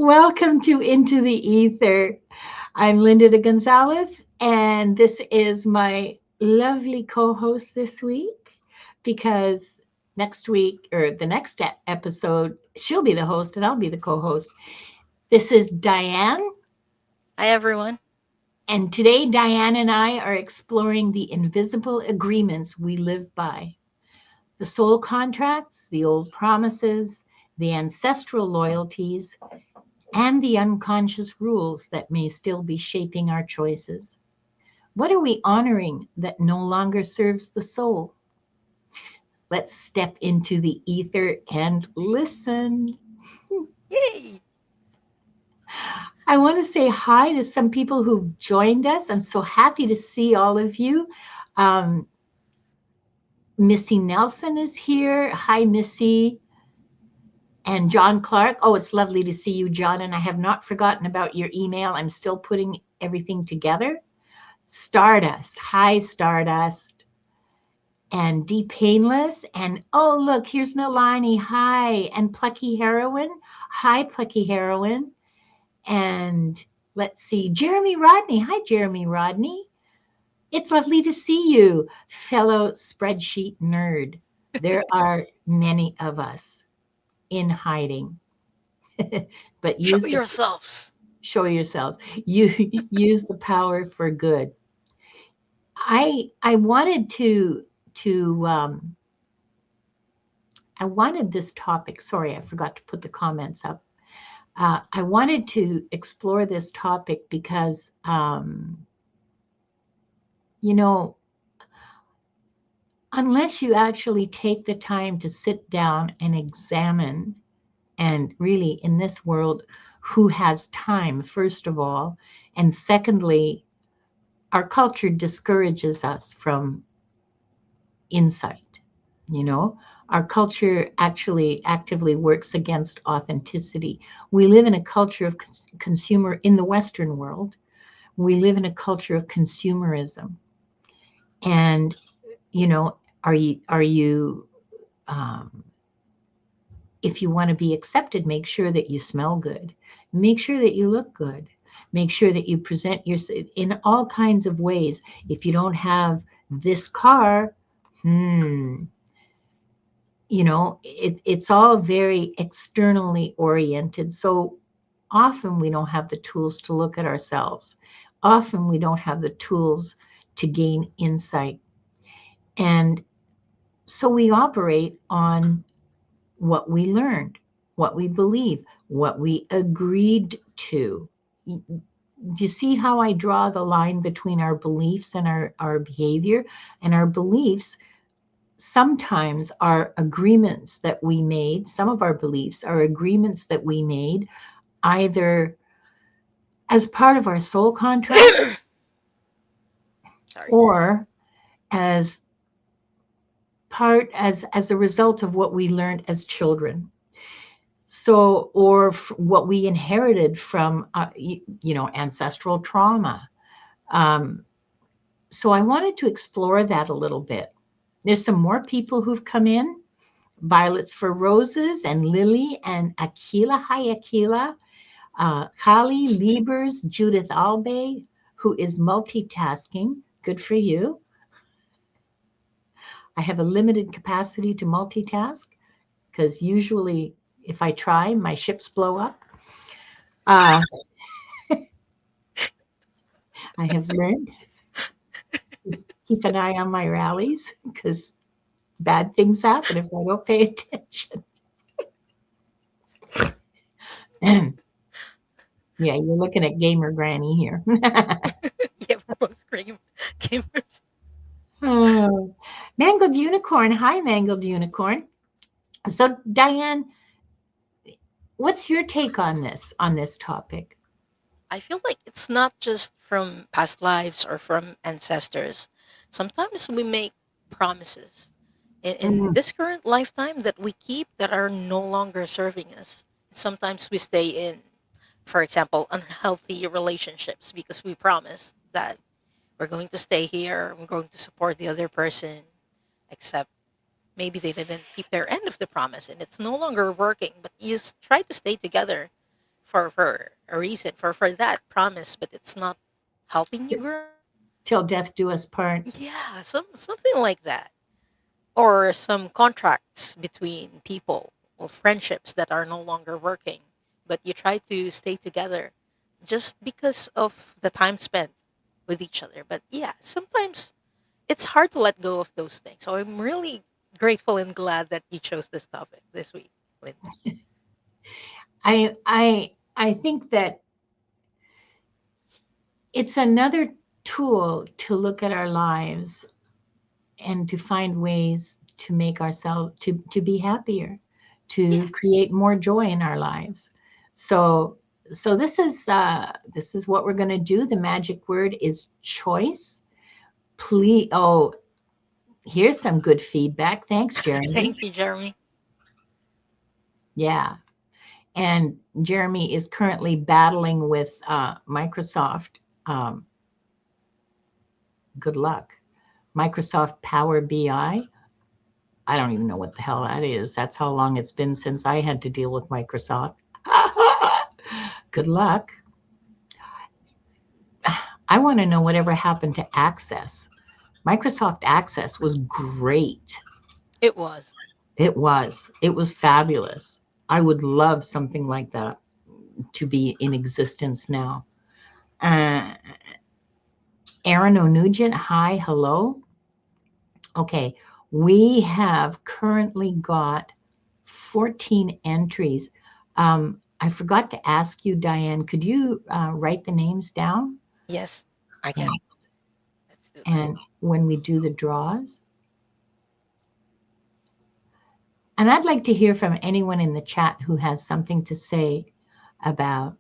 Welcome to Into the Ether. I'm Linda de Gonzalez, and this is my lovely co host this week because next week or the next episode, she'll be the host and I'll be the co host. This is Diane, Hi, everyone. and today Diane and I are exploring the invisible agreements we live by, the soul contracts, the old promises, the ancestral loyalties, and the unconscious rules that may still be shaping our choices. What are we honoring that no longer serves the soul? Let's step into the ether and listen. Yay! I want to say hi to some people who've joined us. I'm so happy to see all of you. Um, Missy Nelson is here. Hi, Missy. And John Clark. Oh, it's lovely to see you, John. And I have not forgotten about your email. I'm still putting everything together. Stardust. Hi, Stardust. And Deep Painless. And oh, look, here's Nalani. Hi. And Plucky Heroine. Hi, Plucky Heroine. And let's see, Jeremy Rodney. Hi, Jeremy Rodney. It's lovely to see you, fellow spreadsheet nerd. There are many of us in hiding, but Show use the yourselves. show yourselves. You use the power for good. I wanted to I wanted this topic. Sorry, I forgot to put the comments up. I wanted to explore this topic because you know, unless you actually take the time to sit down and examine, and really in this world, who has time, first of all, and secondly, our culture discourages us from insight. You know, our culture actually actively works against authenticity. We live in a culture of consumer in the Western world. We live in a culture of consumerism, and are you um, if you want to be accepted, make sure that you smell good, make sure that you look good, make sure that you present yourself in all kinds of ways. If you don't have this car, hmm, it's all very externally oriented. So often we don't have the tools to look at ourselves. Often we don't have the tools to gain insight. And so we operate on what we learned, what we believe, what we agreed to. Do you see how I draw the line between our beliefs and our behavior? And our beliefs sometimes are agreements that we made. Some of our beliefs are agreements that we made either as part of our soul contract Sorry. or as as a result of what we learned as children. So, or what we inherited from ancestral trauma. um, so I wanted to explore that a little bit. There's some more people who've come in: Violets for Roses and Lily and Akila. Hi, Akila. Kali Liebers, Judith Albe, who is multitasking. Good for you. I have a limited capacity to multitask because usually if I try, my ships blow up. uh, I have learned to keep an eye on my rallies because bad things happen if I don't pay attention. Yeah, you're looking at gamer granny here. Yeah, we're both gamers. Oh, Mangled Unicorn. Hi, Mangled Unicorn. So, Diane, what's your take on this topic? I feel like it's not just from past lives or from ancestors. Sometimes we make promises in Mm, this current lifetime that we keep that are no longer serving us. Sometimes we stay in, for example, unhealthy relationships because we promised that we're going to stay here, we're going to support the other person, except maybe they didn't keep their end of the promise and it's no longer working, but you try to stay together for a reason for that promise, but it's not helping you grow. Till death do us part. Yeah, something like that. Or some contracts between people or friendships that are no longer working, but you try to stay together just because of the time spent with each other. But yeah, sometimes it's hard to let go of those things. So I'm really grateful and glad that you chose this topic this week, Linda. I think that it's another tool to look at our lives and to find ways to make ourselves to be happier, Yeah. to create more joy in our lives. So this is what we're going to do. The magic word is choice. Please, oh, here's some good feedback. Thanks, Jeremy. Thank you, Jeremy. Yeah. And Jeremy is currently battling with Microsoft. Um, good luck. Microsoft Power BI. I don't even know what the hell that is. That's how long it's been since I had to deal with Microsoft. Good luck. I want to know whatever happened to Access. Microsoft Access was great. It was. It was. It was fabulous. I would love something like that to be in existence now. Uh, Aaron O'Nugent, hi, hello. Okay, we have currently got 14 entries. I forgot to ask you, Diane, could you write the names down? Yes, I can. Thanks. Let's do that. And when we do the draws, and I'd like to hear from anyone in the chat who has something to say about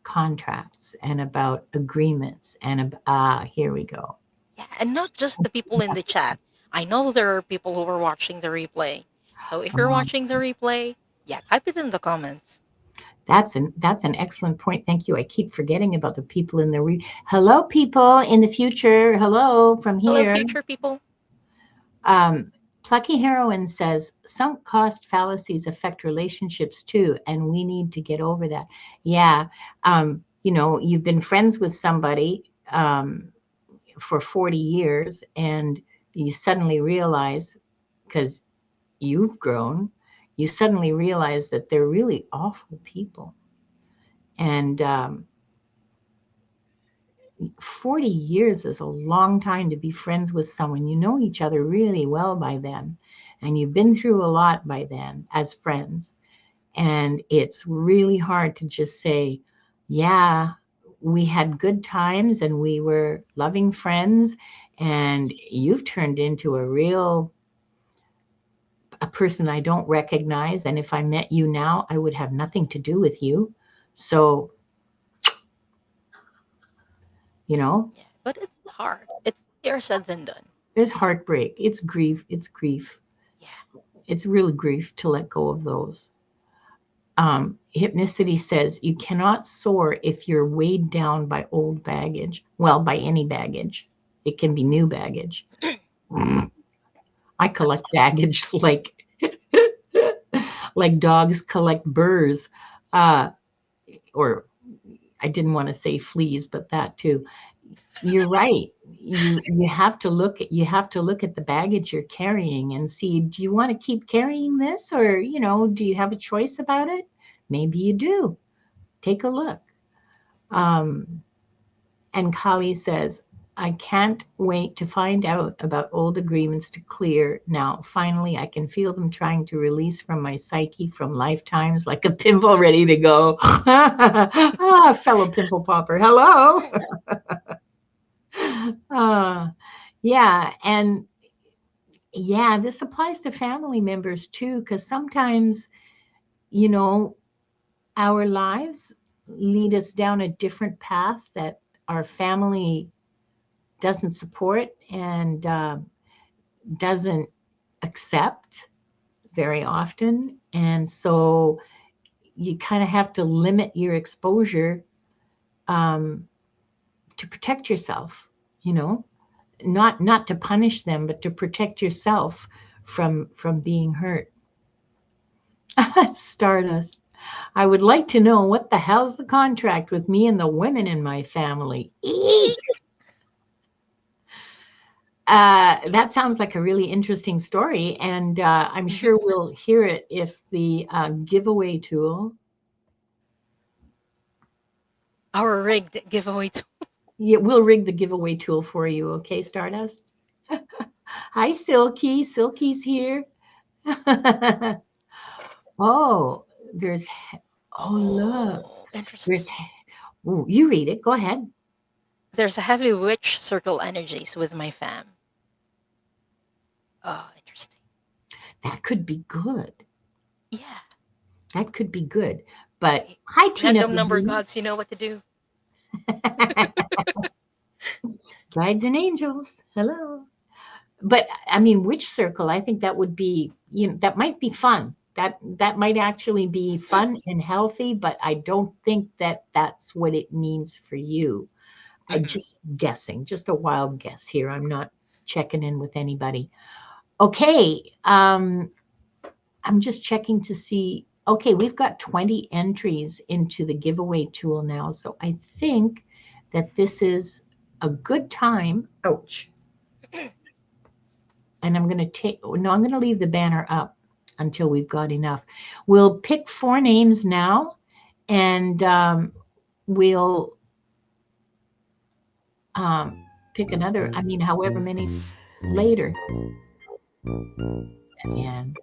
contracts and about agreements and here we go. Yeah, and not just the people in the chat. I know there are people who are watching the replay. So if you're Um, watching the replay, yeah, type it in the comments. that's an excellent point. Thank you. I keep forgetting about the people in the hello, people in the future. Hello from Hello, here. future people. Um, Plucky Heroine says sunk cost fallacies affect relationships too, and we need to get over that. Yeah, you've been friends with somebody for 40 years, and you suddenly realize, because you've grown, you suddenly realize that they're really awful people. And 40 years is a long time to be friends with someone. You know each other really well by then, and you've been through a lot by then as friends. And it's really hard to just say, yeah, we had good times and we were loving friends, and you've turned into a person I don't recognize. And if I met you now, I would have nothing to do with you. So, you know, Yeah, but it's hard. It's easier said than done. there's heartbreak. It's grief. It's grief. Yeah. It's real grief to let go of those. Hypnicity says you cannot soar if you're weighed down by old baggage. Well, by any baggage. It can be new baggage. I collect baggage like dogs collect burrs. Uh, or I didn't want to say fleas, but that too. You're right. You have to look at the baggage you're carrying and see, do you want to keep carrying this, or do you have a choice about it? Maybe you do. Take a look. Um, and Kali says, I can't wait to find out about old agreements to clear now. Finally, I can feel them trying to release from my psyche from lifetimes like a pimple ready to go. Fellow pimple popper, hello. uh, yeah, and yeah, this applies to family members too, because sometimes, you know, our lives lead us down a different path that our family doesn't support and doesn't accept very often. And so you kind of have to limit your exposure um, to protect yourself, you know, not to punish them, but to protect yourself from being hurt. Stardust. I would like to know what the hell's the contract with me and the women in my family. Eek! That sounds like a really interesting story, and I'm Mhm. sure we'll hear it if the giveaway tool. Our rigged giveaway tool. Yeah, we'll rig the giveaway tool for you, okay, Stardust? Hi, Silky. Silky's here. Oh, there's. Oh, look. Oh, interesting. There's. Oh, you read it. Go ahead. There's a heavy witch circle energies with my fam. Oh, interesting. That could be good. Yeah. That could be good. But Okay. hi, Tina Random number Bahini. gods, you know what to do. Guides and angels. Hello. But I mean, witch circle, I think that would be, that might be fun. That might actually be fun and healthy, but I don't think that that's what it means for you. I Mm-mm. just guessing, just a wild guess here. I'm not checking in with anybody. Okay, I'm just checking to see. Okay, we've got 20 entries into the giveaway tool now, so I think that this is a good time. Ouch. And I'm going to take, no, I'm going to leave the banner up until we've got enough. We'll pick 4 names now, and we'll pick another, I mean, however many later. And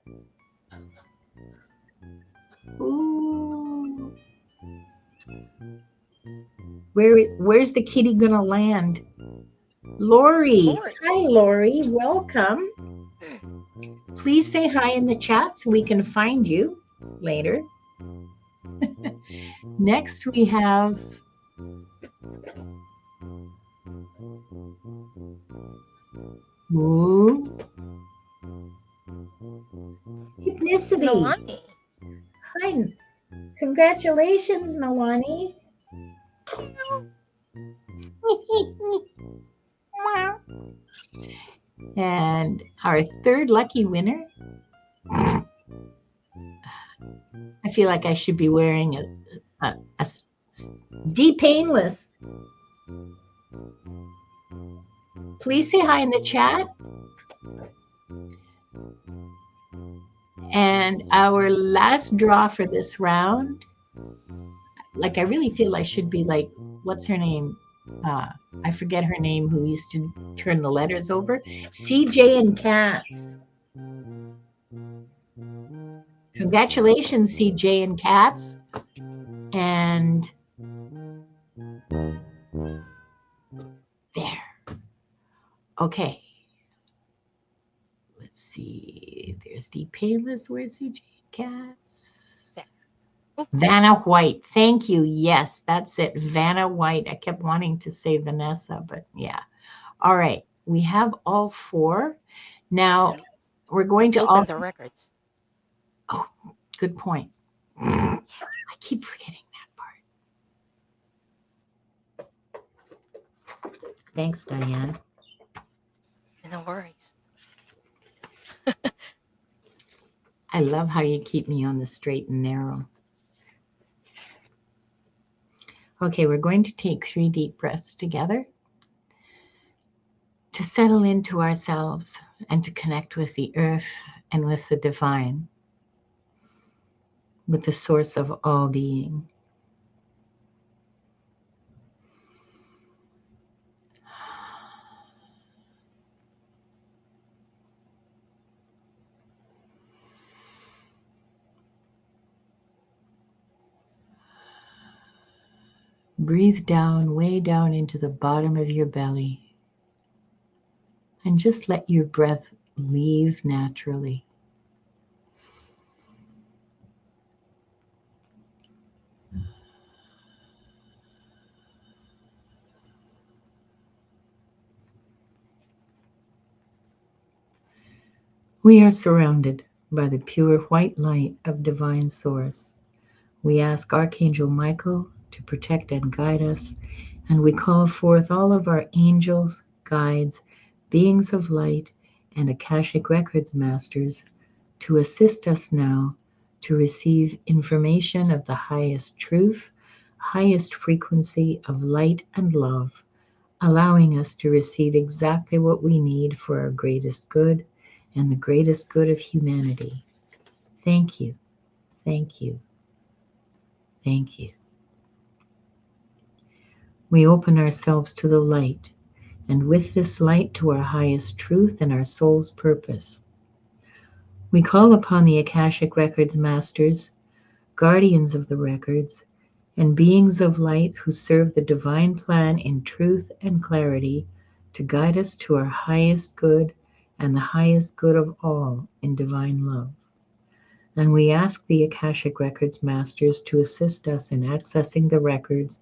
ooh, where's the kitty gonna land? Lori. Lord. Hi, Lori. Welcome. Please say hi in the chat so we can find you later. Next, we have ooh, Ethnicity. Nolani. Hi. Congratulations, Nalani. And our third lucky winner. I feel like I should be wearing a D Painless. Please say hi in the chat. And our last draw for this round, like I really feel I should be like, what's her name? I forget her name, who used to turn the letters over. CJ and Katz. Congratulations, CJ and Katz. And there. Okay. Let's see. There's D Payless. Where's CJ and Katz? Vanna White. Thank you. Yes, that's it. Vanna White. I kept wanting to say Vanessa, but yeah. All right. We have all 4. Now we're going Let's to open all. the records. Oh, good point. I keep forgetting that part. Thanks, Diane. No worries. I love how you keep me on the straight and narrow. Okay, we're going to take 3 deep breaths together to settle into ourselves and to connect with the earth and with the divine, with the source of all being. Breathe down, way down into the bottom of your belly, and just let your breath leave naturally. We are surrounded by the pure white light of divine source. We ask Archangel Michael to protect and guide us, and we call forth all of our angels, guides, beings of light, and Akashic Records masters to assist us now to receive information of the highest truth, highest frequency of light and love, allowing us to receive exactly what we need for our greatest good and the greatest good of humanity. Thank you, thank you, thank you. We open ourselves to the light, and with this light to our highest truth and our soul's purpose. We call upon the Akashic Records masters, guardians of the records, and beings of light who serve the divine plan in truth and clarity to guide us to our highest good and the highest good of all in divine love. And we ask the Akashic Records masters to assist us in accessing the records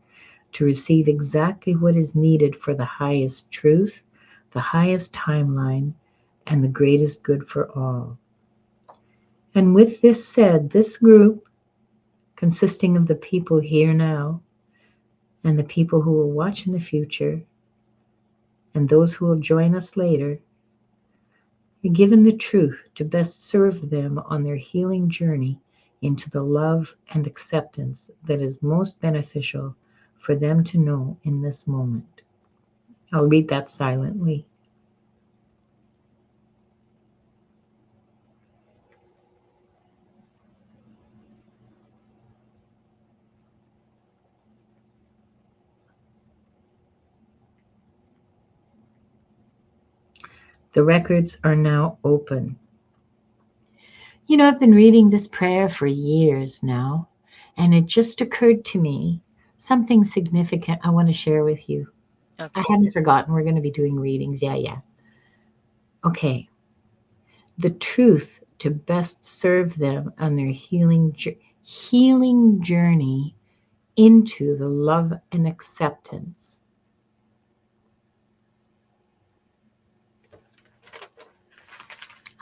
to receive exactly what is needed for the highest truth, the highest timeline, and the greatest good for all. And with this said, this group, consisting of the people here now and the people who will watch in the future and those who will join us later, are given the truth to best serve them on their healing journey into the love and acceptance that is most beneficial for them to know in this moment. I'll read that silently. The records are now open. You know, I've been reading this prayer for years now, and it just occurred to me something significant I want to share with you. I Okay. hadn't forgotten we're going to be doing readings. Yeah. Okay. The truth to best serve them on their healing journey into the love and acceptance.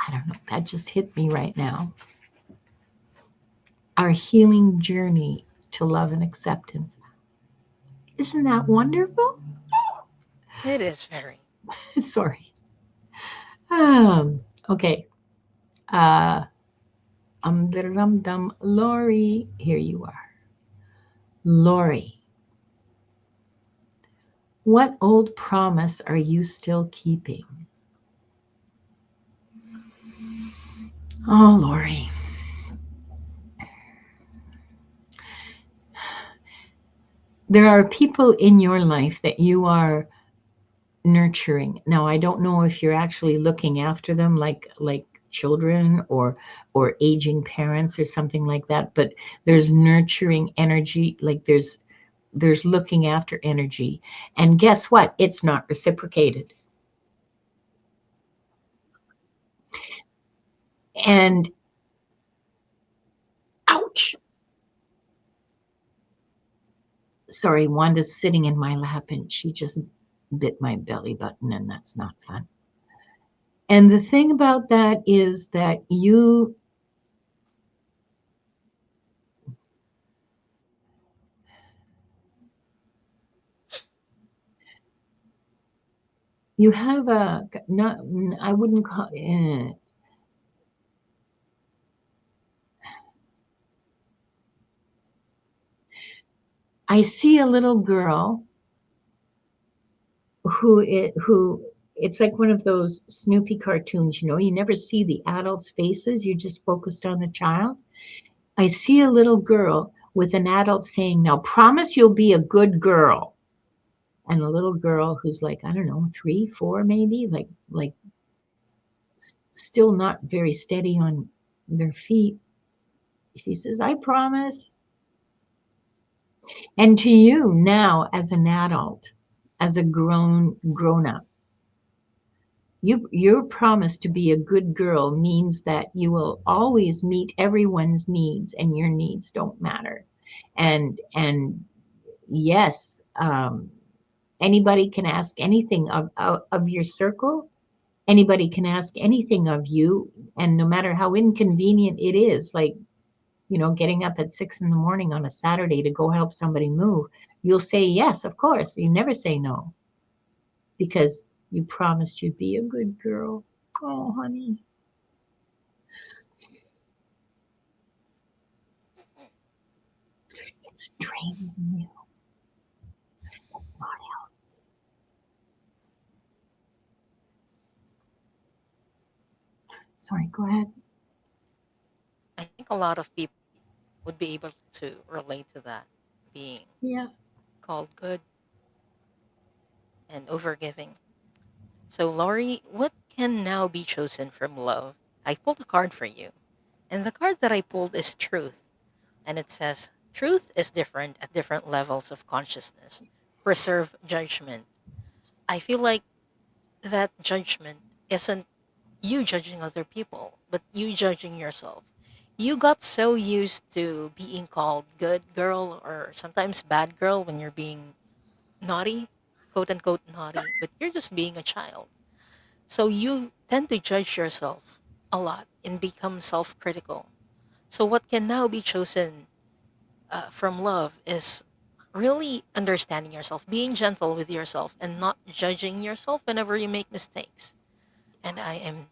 I don't know, that just hit me right now. Our healing journey to love and acceptance. Isn't that wonderful? It is very. Sorry. Okay. Uh, dum Lori, here you are. Lori, what old promise are you still keeping? Oh, Lori. There are people in your life that you are nurturing. Now, I don't know if you're actually looking after them like children or aging parents or something like that, but there's nurturing energy, like there's looking after energy. And guess what? It's not reciprocated. And ouch. Sorry, Wanda's sitting in my lap and she just bit my belly button, and that's not fun. And the thing about that is that you have a not I wouldn't call I see a little girl who it's like one of those Snoopy cartoons, you know, you never see the adults' faces, you're just focused on the child. I see a little girl with an adult saying, "Now promise you'll be a good girl." And a little girl who's like, I don't know, 3, 4 maybe, like still not very steady on their feet. She says, "I promise." And to you now as an adult, as a grown up, your promise to be a good girl means that you will always meet everyone's needs and your needs don't matter. And yes, anybody can ask anything of your circle. Anybody can ask anything of you, and no matter how inconvenient it is, like, you know, getting up at 6 in the morning on a Saturday to go help somebody move, you'll say yes, of course. You never say no because you promised you'd be a good girl. Oh, honey. It's draining you. That's not healthy. Sorry, go ahead. I think a lot of people would be able to relate to that, being Yeah. called good and overgiving. So, Laurie, what can now be chosen from love? I pulled a card for you, and the card that I pulled is truth. And it says, truth is different at different levels of consciousness. Preserve judgment. I feel like that judgment isn't you judging other people, but you judging yourself. You got so used to being called good girl or sometimes bad girl when you're being naughty, quote unquote naughty, but you're just being a child. So you tend to judge yourself a lot and become self critical. So, what can now be chosen from love is really understanding yourself, being gentle with yourself, and not judging yourself whenever you make mistakes. And I am,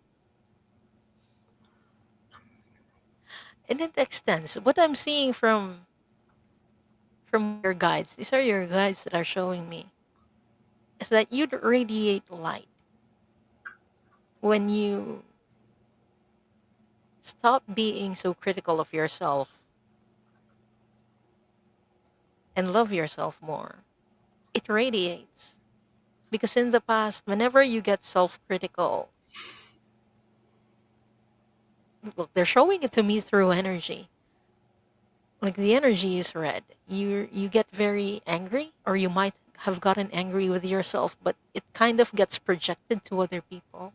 and it extends. What I'm seeing from your guides, these are your guides that are showing me, is that you radiate light when you stop being so critical of yourself and love yourself more. It radiates. Because in the past, whenever you get self critical, look, they're showing it to me through energy. Like the energy is red. You get very angry, or you might have gotten angry with yourself, but it kind of gets projected to other people.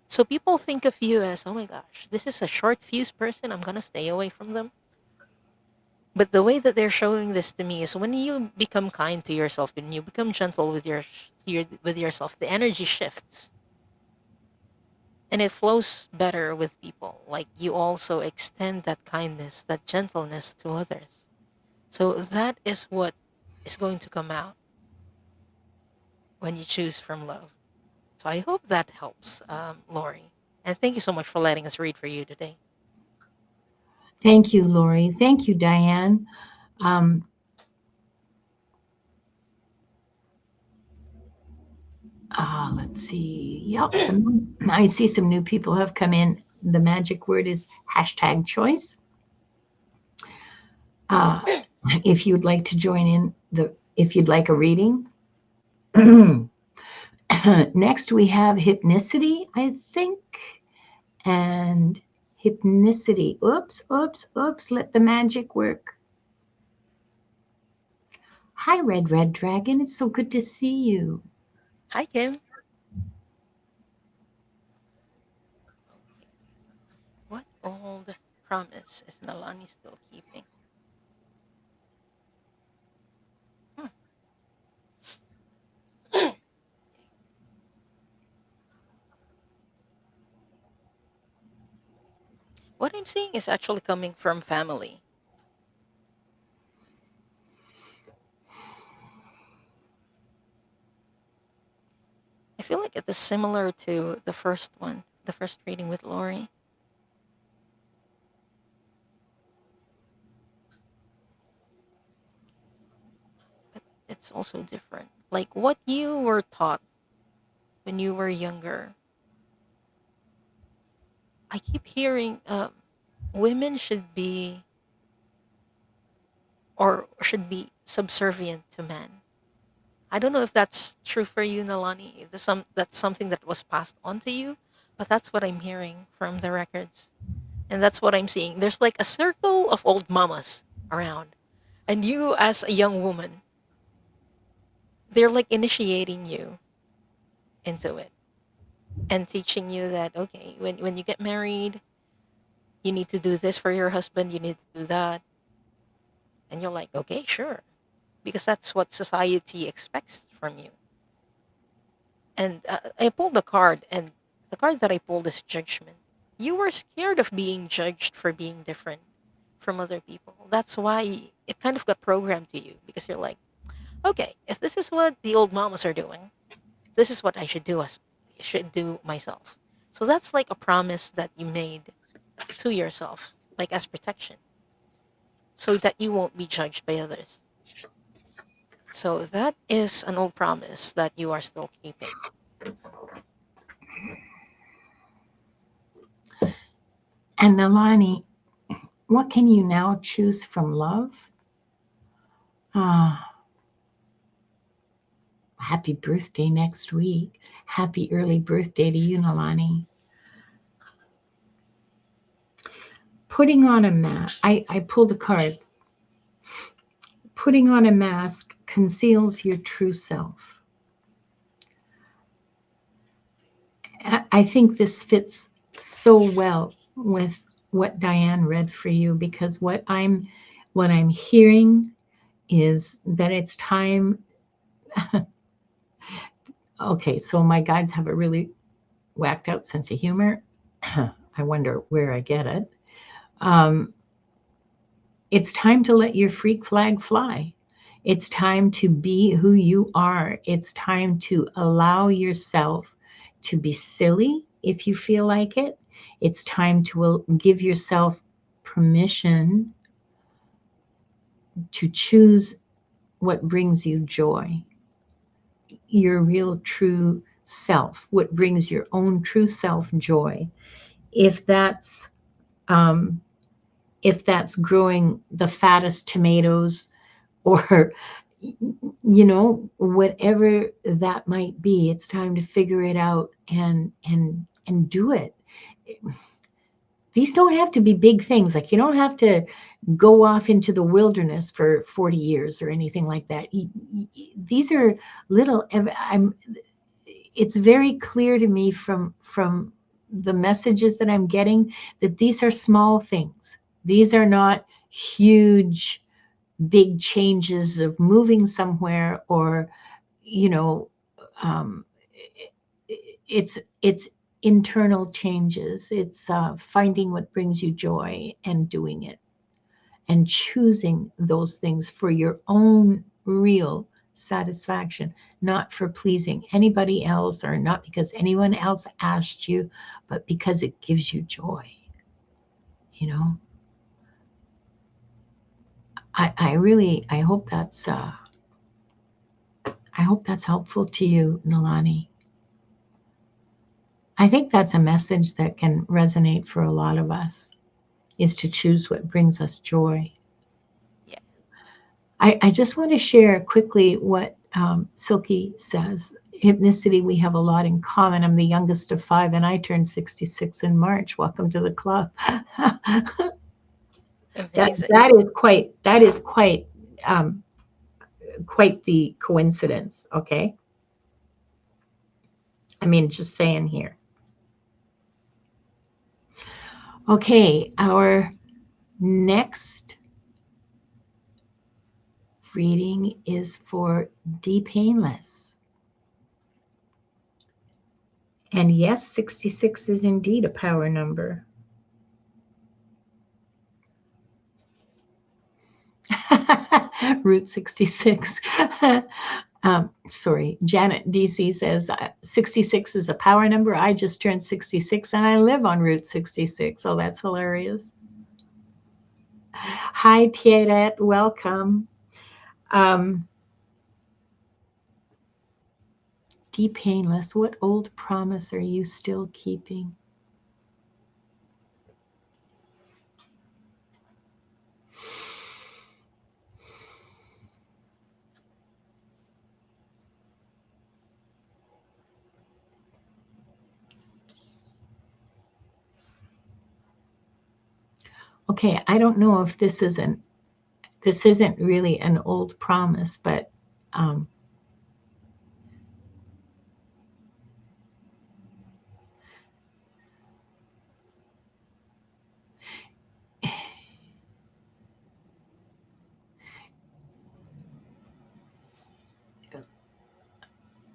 So people think of you as, oh my gosh, this is a short fuse person. I'm gonna stay away from them. But the way that they're showing this to me is when you become kind to yourself, when you become gentle with with yourself, the energy shifts and it flows better with people. Like you also extend that kindness, that gentleness to others. So that is what is going to come out when you choose from love. So I hope that helps, Lori. And thank you so much for letting us read for you today. Thank you, Lori. Thank you, Diane. Um, let's see. Yep. I see some new people have come in. The magic word is hashtag choice. Uh, if you'd like to join in if you'd like a reading. Next, we have hypnicity, I think, and hypnicity. Oops, oops, oops. Let the magic work. Hi, Red Dragon. It's so good to see you. Hi, Kim. Okay. What old promise is Nalani still keeping? Hmm. What I'm seeing is actually coming from family. I feel like it is similar to the first one, the first reading with Lori, but it's also different. Like what you were taught when you were younger. I keep hearing women should be or should be subservient to men. I don't know if that's true for you, Nalani. That's something that was passed on to you, but that's what I'm hearing from the records. And that's what I'm seeing. There's like a circle of old mamas around. And you as a young woman, they're like initiating you into it and teaching you that okay, when you get married, you need to do this for your husband, you need to do that. And you're like, okay, sure. Because that's what society expects from you. And I pulled a card, and the card that I pulled is judgment. You were scared of being judged for being different from other people. That's why it kind of got programmed to you because you're like, okay, if this is what the old mamas are doing, this is what I should do myself. So that's like a promise that you made to yourself, like as protection. so that you won't be judged by others. So that is an old promise that you are still keeping. And Nalani, what can you now choose from love? Ah, happy birthday next week. Happy early birthday to you, Nalani. Putting on a mask. I pulled a card. Putting on a mask conceals your true self. I think this fits so well with what Diane read for you, because what I'm hearing is that it's time. Okay, so my guides have a really whacked out sense of humor. I wonder where I get it. Um, it's time to let your freak flag fly. It's time to be who you are. It's time to allow yourself to be silly if you feel like it. It's time to give yourself permission to choose what brings you joy, your real true self, what brings your own true self joy. If that's um, if that's growing the fattest tomatoes, or whatever that might be, it's time to figure it out and do it. These don't have to be big things. Like, you don't have to go off into the wilderness for 40 years or anything like that. These are little. It's very clear to me from the messages that I'm getting that these are small things. These are not huge, big changes of moving somewhere, or you know um, it's internal changes. It's finding what brings you joy and doing it, and choosing those things for your own real satisfaction, not for pleasing anybody else, or not because anyone else asked you, but because it gives you joy. You know, I really, I hope that's helpful to you, Nalani. I think that's a message that can resonate for a lot of us, is to choose what brings us joy. Yeah. I just want to share quickly what Silky says. Hypnicity, we have a lot in common. I'm the youngest of five, and I turned 66 in March. Welcome to the club. Amazing. That is um, quite the coincidence. Okay, I mean, just saying here. Okay, our next reading is for D Painless. And yes, 66 is indeed a power number. Route 66. Sorry, Janet DC says 66 is a power number. I just turned 66 and I live on Route 66. Oh, that's hilarious. Hi, Pierrette. Welcome. Um, Deep Painless, what old promise are you still keeping? Okay, I don't know if this isn't really an old promise, but um,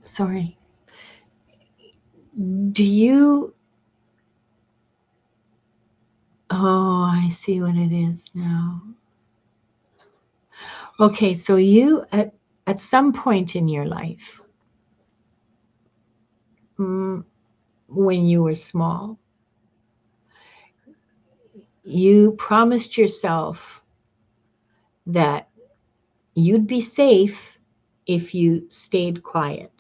sorry. Do you? Oh, I see what it is now. Okay, so you at some point in your life, when you were small, you promised yourself that you'd be safe if you stayed quiet.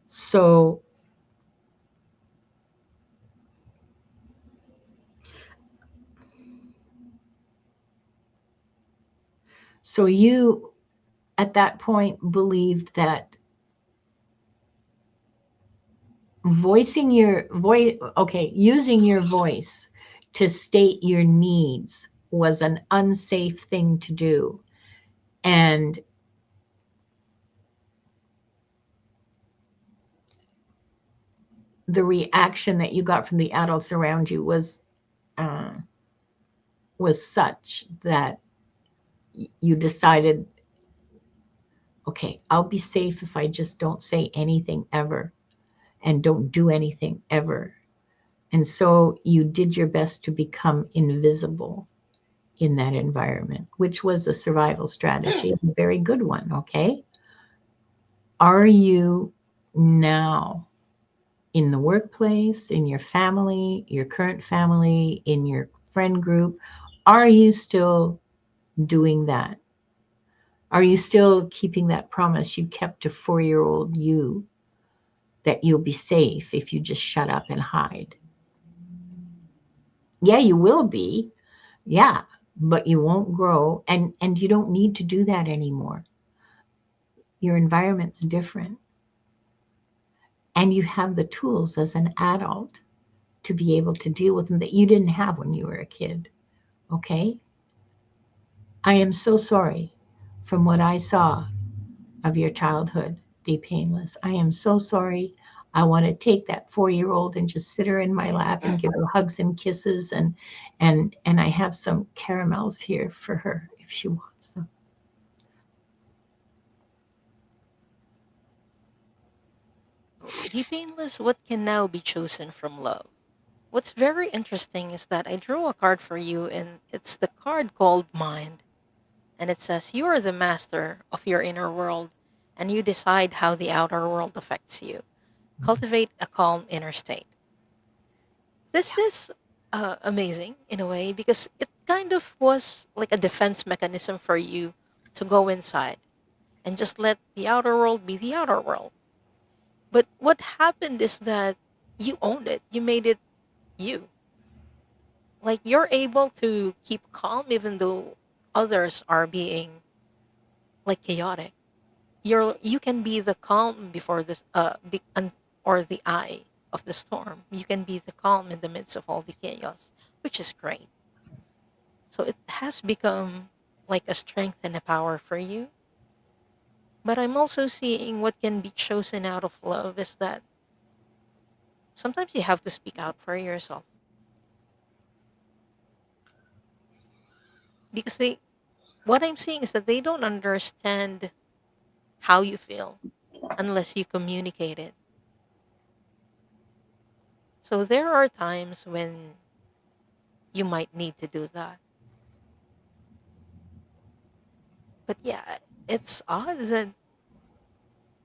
So, so you at that point believed that voicing your voice, okay, using your voice to state your needs was an unsafe thing to do. And the reaction that you got from the adults around you uh, was such that you decided, okay, I'll be safe if I just don't say anything ever and don't do anything ever. And so you did your best to become invisible in that environment, which was a survival strategy, a very good one. Okay. Are you now in the workplace, in your family, your current family, in your friend group? Are you still doing that? Are you still keeping that promise you kept to 4-year old you that you'll be safe if you just shut up and hide? Yeah, you will be. Yeah, but you won't grow, and you don't need to do that anymore. Your environment's different, and you have the tools as an adult to be able to deal with them that you didn't have when you were a kid. Okay? I am so sorry from what I saw of your childhood, Be Painless. I am so sorry. I want to take that 4-year old and just sit her in my lap and give her hugs and kisses, and I have some caramels here for her if she wants them. The painless, what can now be chosen from love? What's very interesting is that I drew a card for you, and it's the card called Mind. And it says, you are the master of your inner world, and you decide how the outer world affects you. Cultivate a calm inner state. This is amazing in a way because it kind of was like a defense mechanism for you to go inside and just let the outer world be the outer world. But what happened is that you owned it, you made it you. Like you're able to keep calm even though others are being like chaotic. You can be the calm before this or the eye of the storm. You can be the calm in the midst of all the chaos, which is great. So it has become like a strength and a power for you. But I'm also seeing what can be chosen out of love is that sometimes you have to speak out for yourself because they what I'm seeing is that they don't understand how you feel unless you communicate it. So there are times when you might need to do that. But yeah, it's odd that,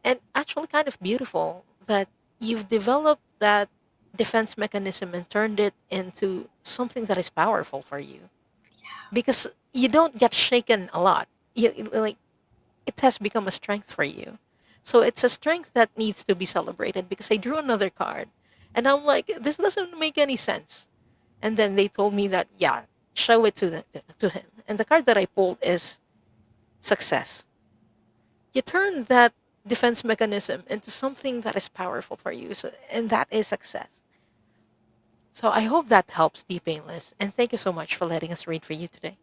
and actually kind of beautiful that you've developed that defense mechanism and turned it into something that is powerful for you because you don't get shaken a lot. Like it has become a strength for you. So it's a strength that needs to be celebrated because I drew another card and I'm like, this doesn't make any sense. And then they told me that, yeah, show it to him. And the card that I pulled is success. You turn that defense mechanism into something that is powerful for you. So, and that is success. So I hope that helps, Deep Painless. And thank you so much for letting us read for you today.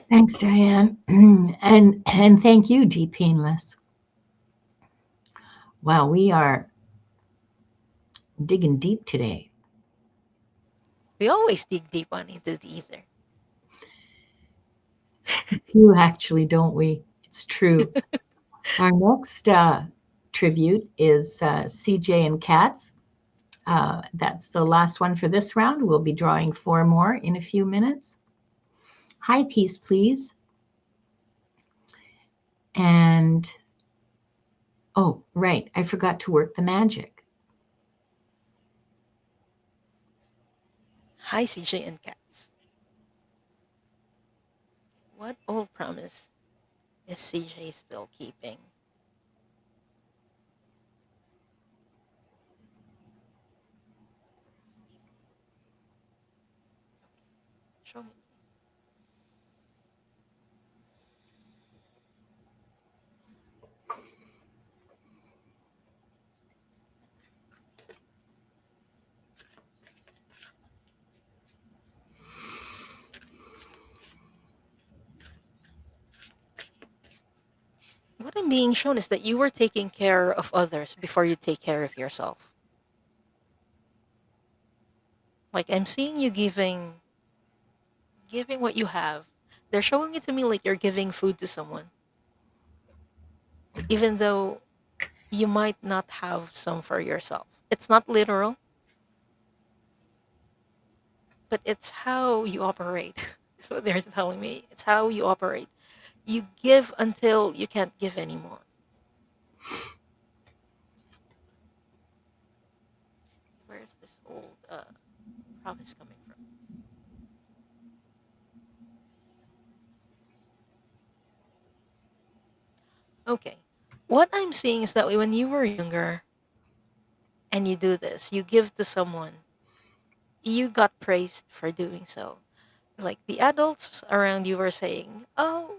Thanks, Diane. And thank you, Deep Painless. Wow, we are digging deep today. We always dig deep on Into the Ether. You actually, don't we? It's true. Our next tribute is CJ and Katz. That's the last one for this round. We'll be drawing 4 more in a few minutes. High piece, please. And, oh, right, I forgot to work the magic. Hi, CJ and Cats. What old promise is CJ still keeping? Show me, please. What I'm being shown is that you were taking care of others before you take care of yourself. Like I'm seeing you giving what you have. They're showing it to me like you're giving food to someone, even though you might not have some for yourself. It's not literal, but it's how you operate. That's what they're telling me. It's how you operate. You give until you can't give anymore. Where is this old promise coming from? Okay. What I'm seeing is that when you were younger and you do this, you give to someone, you got praised for doing so. Like the adults around you were saying, "Oh,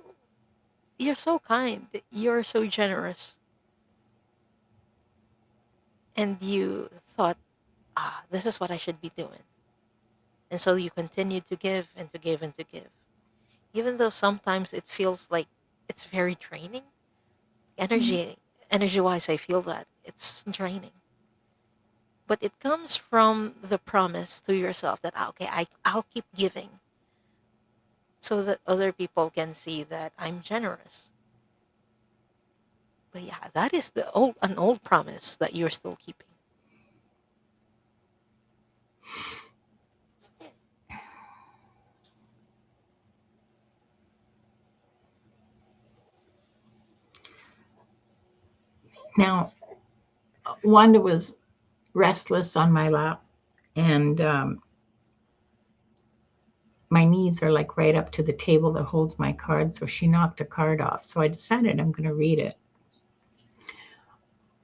you're so kind. You're so generous." And you thought, this is what I should be doing. And so you continue to give and to give and to give. Even though sometimes it feels like it's very draining. Energy wise, I feel that it's draining. But it comes from the promise to yourself that, okay, I'll keep giving so that other people can see that I'm generous. But yeah, that is an old promise that you're still keeping. Now, Wanda was restless on my lap, and my knees are like right up to the table that holds my card. So she knocked a card off. So I decided I'm going to read it.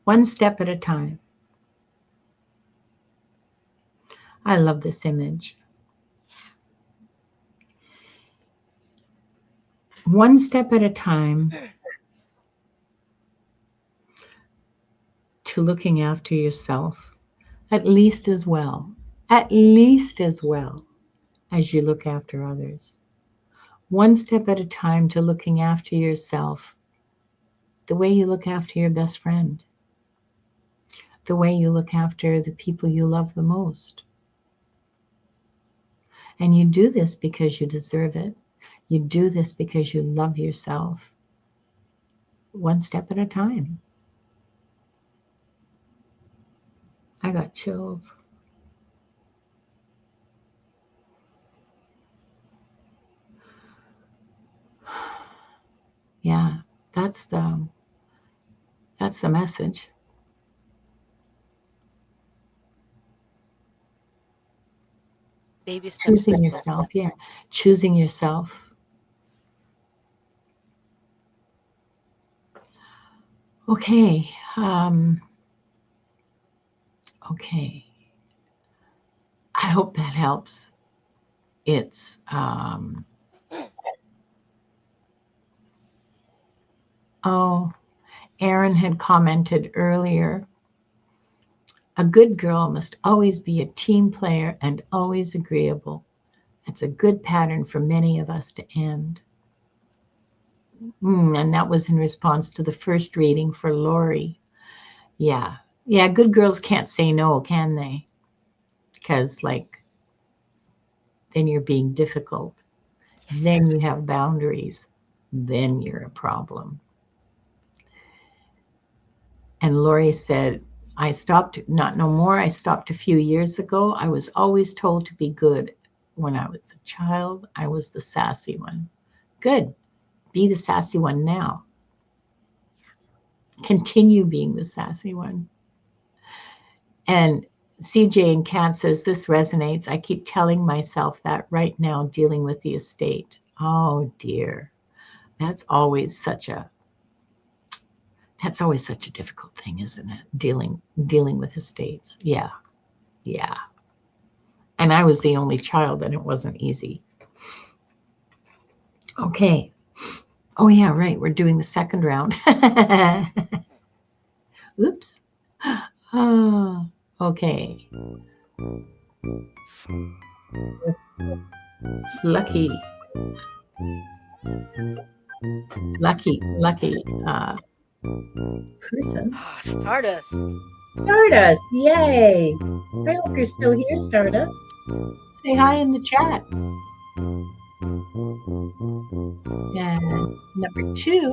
One step at a time. I love this image. One step at a time to looking after yourself, at least as well as you look after others. One step at a time to looking after yourself the way you look after your best friend, the way you look after the people you love the most. And you do this because you deserve it. You do this because you love yourself. One step at a time. I got chills. Yeah, that's the message. Baby steps are Choosing still yourself, steps. yeah. Choosing yourself. Okay. Okay. I hope that helps. It's oh, Aaron had commented earlier, a good girl must always be a team player and always agreeable. It's a good pattern for many of us to end. And that was in response to the first reading for Lori. Yeah. Yeah, good girls can't say no, can they? Because, like, then you're being difficult. Then you have boundaries. Then you're a problem. And Lori said, I stopped, not no more. I stopped a few years ago. I was always told to be good. When I was a child, I was the sassy one. Good. Be the sassy one now. Continue being the sassy one. And CJ in Cat says, this resonates. I keep telling myself that right now, dealing with the estate. Oh dear. That's always such a difficult thing, isn't it? Dealing with estates. Yeah. Yeah. And I was the only child and it wasn't easy. Okay. Oh yeah, right. We're doing the second round. Oops. Oh, okay. Lucky, lucky person. Stardust. Stardust, yay! I hope you're still here, Stardust. Say hi in the chat. And number 2.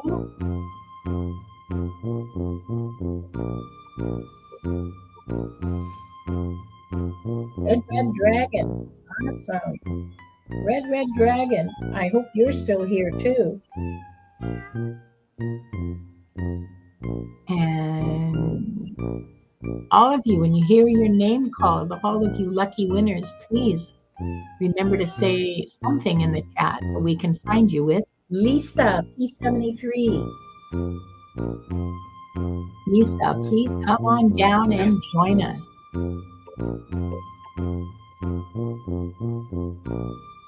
Red Dragon. Awesome. Red Dragon. I hope you're still here too. And all of you, when you hear your name called, all of you lucky winners, please remember to say something in the chat that we can find you with. Lisa, P73. Lisa, please come on down and join us.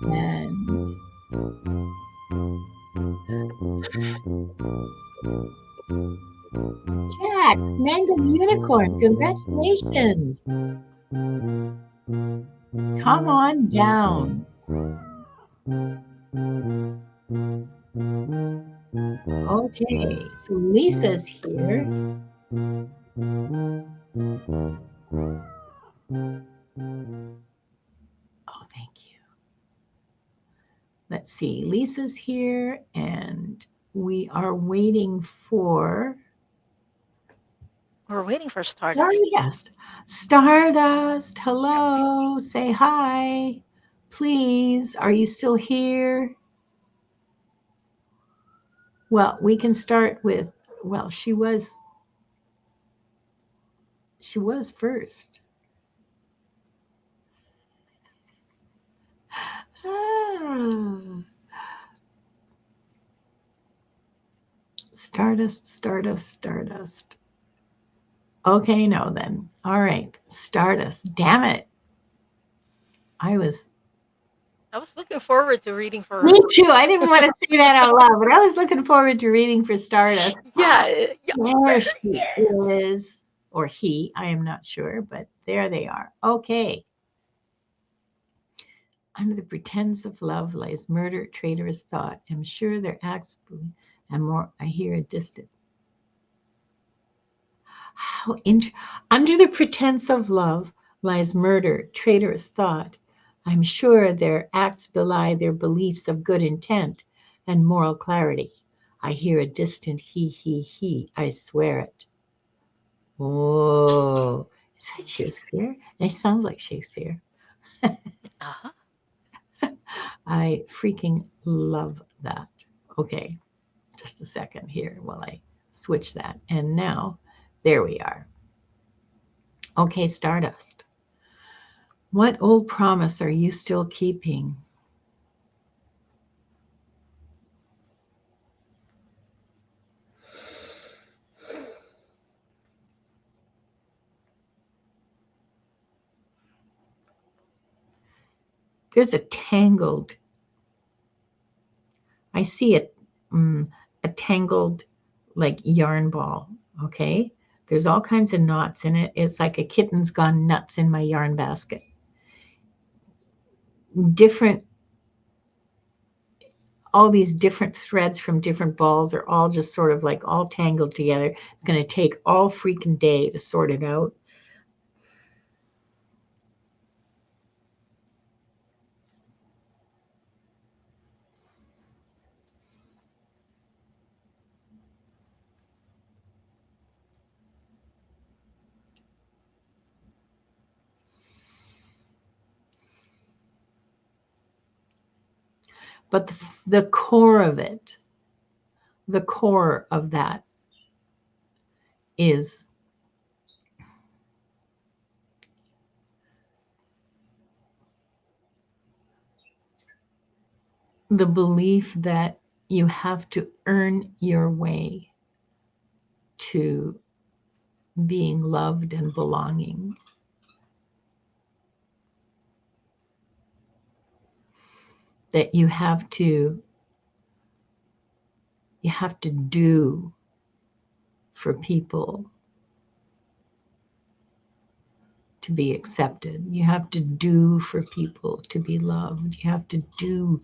And Jack, Mangled Unicorn, congratulations. Come on down. Okay, so Lisa's here. Oh, thank you. Let's see, Lisa's here and we are waiting for... We're waiting for Stardust. Stardust. Stardust, hello, say hi. Please, are you still here? Well, we can start with, well, she was first. Ah. Stardust, Stardust, Stardust. Okay, no then. All right, Stardust. Damn it. I was looking forward to reading for. Me too. I didn't want to say that out loud, but I was looking forward to reading for Stardust. Yeah. There she is. Or he, I am not sure, but there they are. Okay. Under the pretense of love lies murder, traitorous thought. I'm sure their acts and more. I hear a distant. Under the pretense of love lies murder, traitorous thought. I'm sure their acts belie their beliefs of good intent and moral clarity. I hear a distant he, I swear it. Oh, is that Shakespeare? It sounds like Shakespeare. Uh-huh. I freaking love that. Okay, just a second here while I switch that. And now, there we are. Okay, Stardust. What old promise are you still keeping? There's a tangled, I see it, a tangled like yarn ball, okay? There's all kinds of knots in it. It's like a kitten's gone nuts in my yarn basket. All these different threads from different balls are all just sort of like all tangled together. It's going to take all freaking day to sort it out. But the core of it, the core of that is the belief that you have to earn your way to being loved and belonging, that you have to do for people to be accepted. You have to do for people to be loved. You have to do,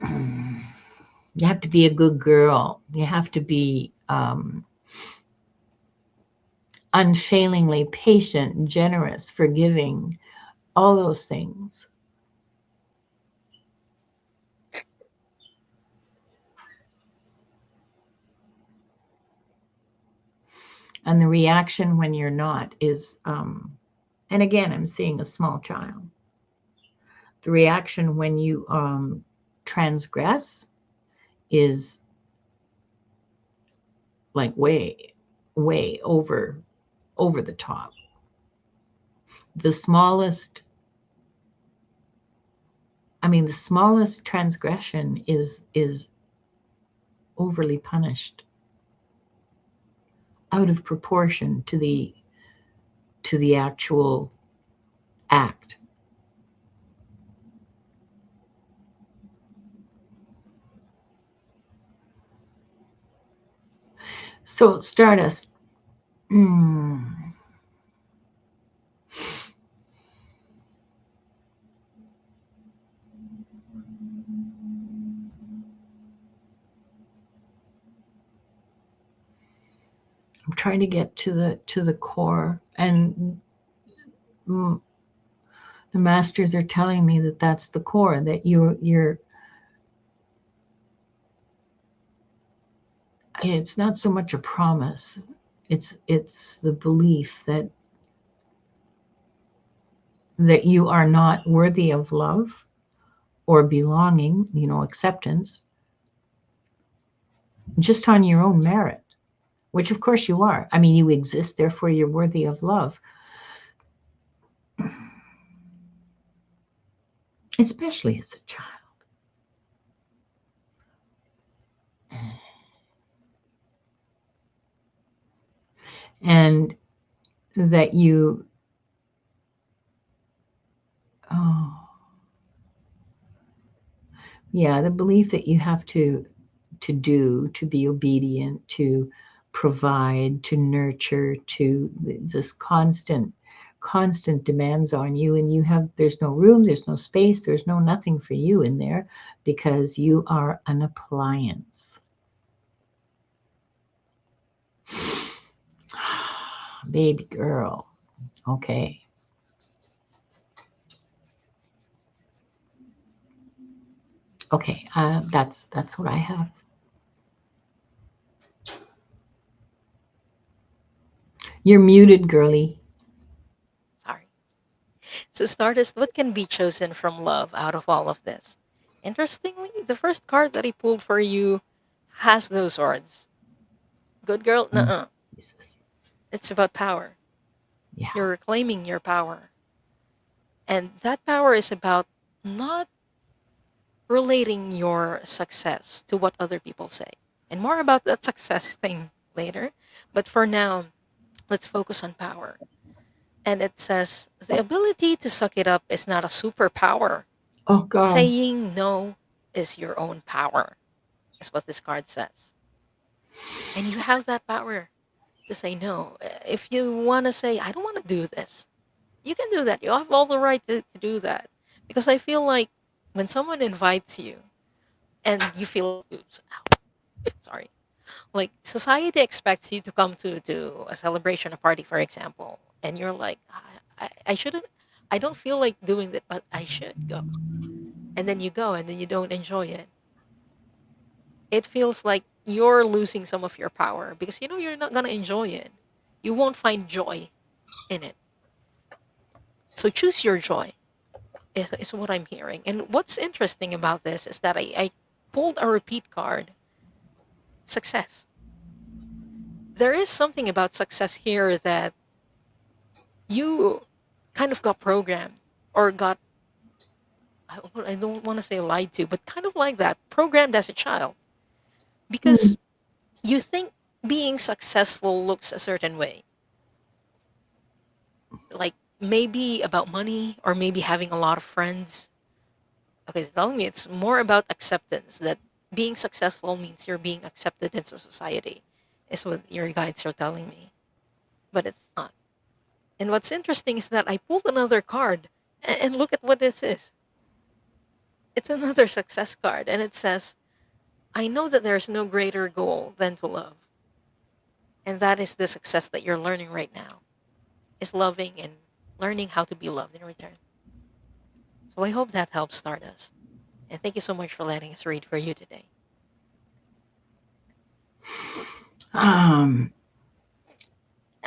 you have to be a good girl. You have to be unfailingly patient, generous, forgiving, all those things. And the reaction when you're not is, and again, I'm seeing a small child. The reaction when you transgress is like way over the top. The smallest, I mean, the smallest transgression is overly punished out of proportion to the actual act. So Stardust, mm, I'm trying to get to the core, and mm, the masters are telling me that that's the core, that you're it's not so much a promise, it's the belief that you are not worthy of love or belonging, acceptance, just on your own merit, which of course you are. I mean, you exist, therefore you're worthy of love, especially as a child. And that you, oh, yeah, the belief that you have to do, to be obedient, to provide, to nurture, to this constant demands on you, and there's no room, there's no space, there's no nothing for you in there, because you are an appliance. Baby girl. Okay. Okay. That's what I have. You're muted, girly. Sorry. So, Stardust, what can be chosen from love out of all of this? Interestingly, the first card that I pulled for you has those words. Good girl? Nuh-uh. Jesus. It's about power. Yeah. You're reclaiming your power. And that power is about not relating your success to what other people say. And more about that success thing later. But for now, let's focus on power. And it says the ability to suck it up is not a superpower. Oh God. Saying no is your own power, is what this card says. And you have that power to say no. If you want to say, I don't want to do this, you can do that. You have all the right to do that. Because I feel like when someone invites you and you feel like, oops, sorry, like society expects you to come to a celebration, a party, for example, and you're like, I shouldn't, I don't feel like doing that, but I should go. And then you go and then you don't enjoy it. It feels like you're losing some of your power because you know you're not going to enjoy it. You won't find joy in it. So choose your joy, is what I'm hearing. And what's interesting about this is that I pulled a repeat card, success. There is something about success here that you kind of got programmed or got I don't want to say lied to, but kind of like that, programmed as a child. Mm, Because you think being successful looks a certain way, like maybe about money or maybe having a lot of friends. Okay, telling me it's more about acceptance, that being successful means you're being accepted into society, is what your guides are telling me. But it's not. And what's interesting is that I pulled another card and look at what this is. It's another success card, and it says, I know that there's no greater goal than to love. And that is the success that you're learning right now, is loving and learning how to be loved in return. So I hope that helps Stardust. And thank you so much for letting us read for you today. um,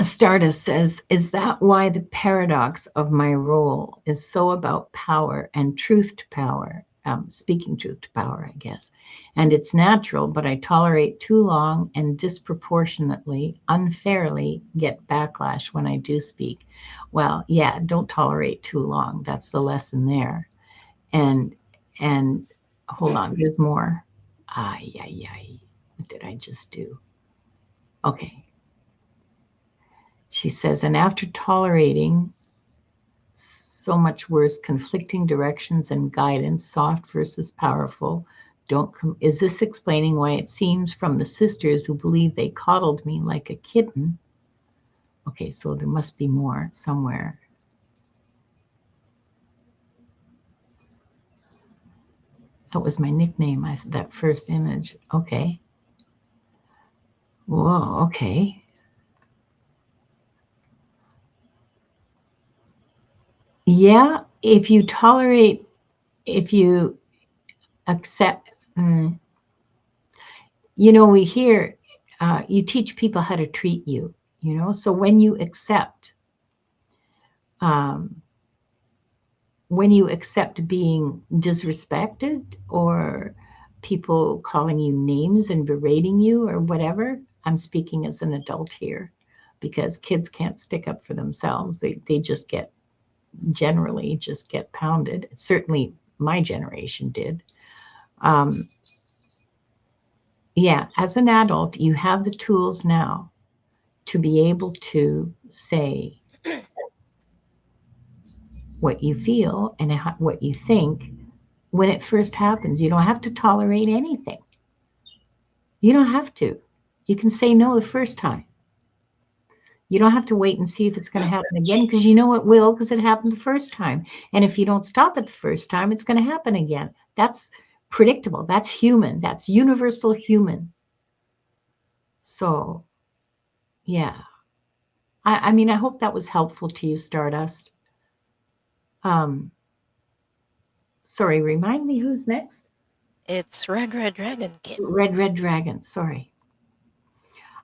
Stardust says, is that why the paradox of my role is so about power and truth to power? Speaking truth to power, I guess. And it's natural, but I tolerate too long and disproportionately, unfairly get backlash when I do speak. Well, yeah, don't tolerate too long. That's the lesson there. And and hold on, there's more. Ay, ay, ay. What did I just do? Okay. She says, and after tolerating so much worse, conflicting directions and guidance, soft versus powerful, is this explaining why it seems from the sisters who believe they coddled me like a kitten? Okay, so there must be more somewhere. That was my nickname, that first image. Okay. Whoa, okay. Yeah, if you accept, we hear you teach people how to treat you, so um, when you accept being disrespected or people calling you names and berating you or whatever, I'm speaking as an adult here because kids can't stick up for themselves. They generally just get pounded. Certainly my generation did. Um, yeah, as an adult, you have the tools now to be able to say what you feel and what you think when it first happens. You don't have to tolerate anything. You don't have to. You can say no the first time. You don't have to wait and see if it's going to happen again because you know it will because it happened the first time. And if you don't stop it the first time, it's going to happen again. That's predictable. That's human. That's universal human. So, yeah. I mean, I hope that was helpful to you, Stardust. Um, sorry, remind me who's next? It's Red Dragon, Kim. Red Dragon. Sorry.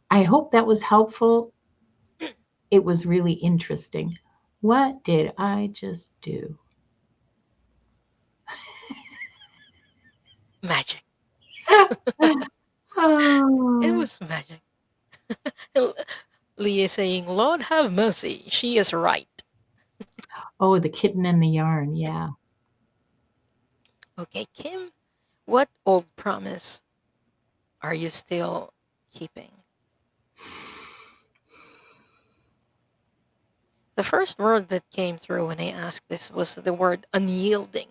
I hope that was helpful. It was really interesting. What did I just do? Magic. It Oh, was magic. Lee is saying, Lord have mercy, she is right. oh, the kitten and the yarn. Yeah. Okay, Kim, what old promise are you still keeping? The first word that came through when I asked this was the word unyielding.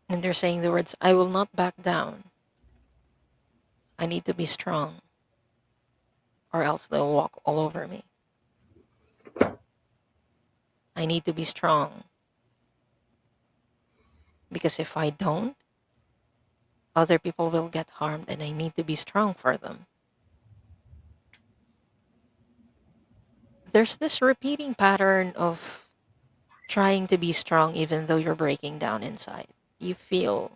And they're saying the words, I will not back down. I need to be strong, or else they'll walk all over me. I need to be strong. Because if I don't, other people will get harmed, and I need to be strong for them. There's this repeating pattern of trying to be strong even though you're breaking down inside. You feel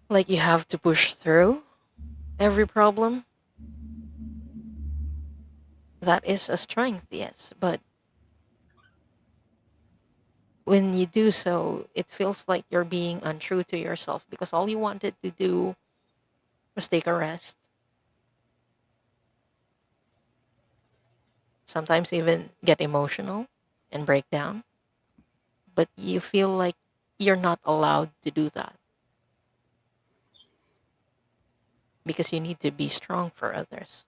like you have to push through every problem. That is a strength, yes, but when you do so, it feels like you're being untrue to yourself because all you wanted to do was take a rest. sometimes even get emotional and break down, but you feel like you're not allowed to do that because you need to be strong for others.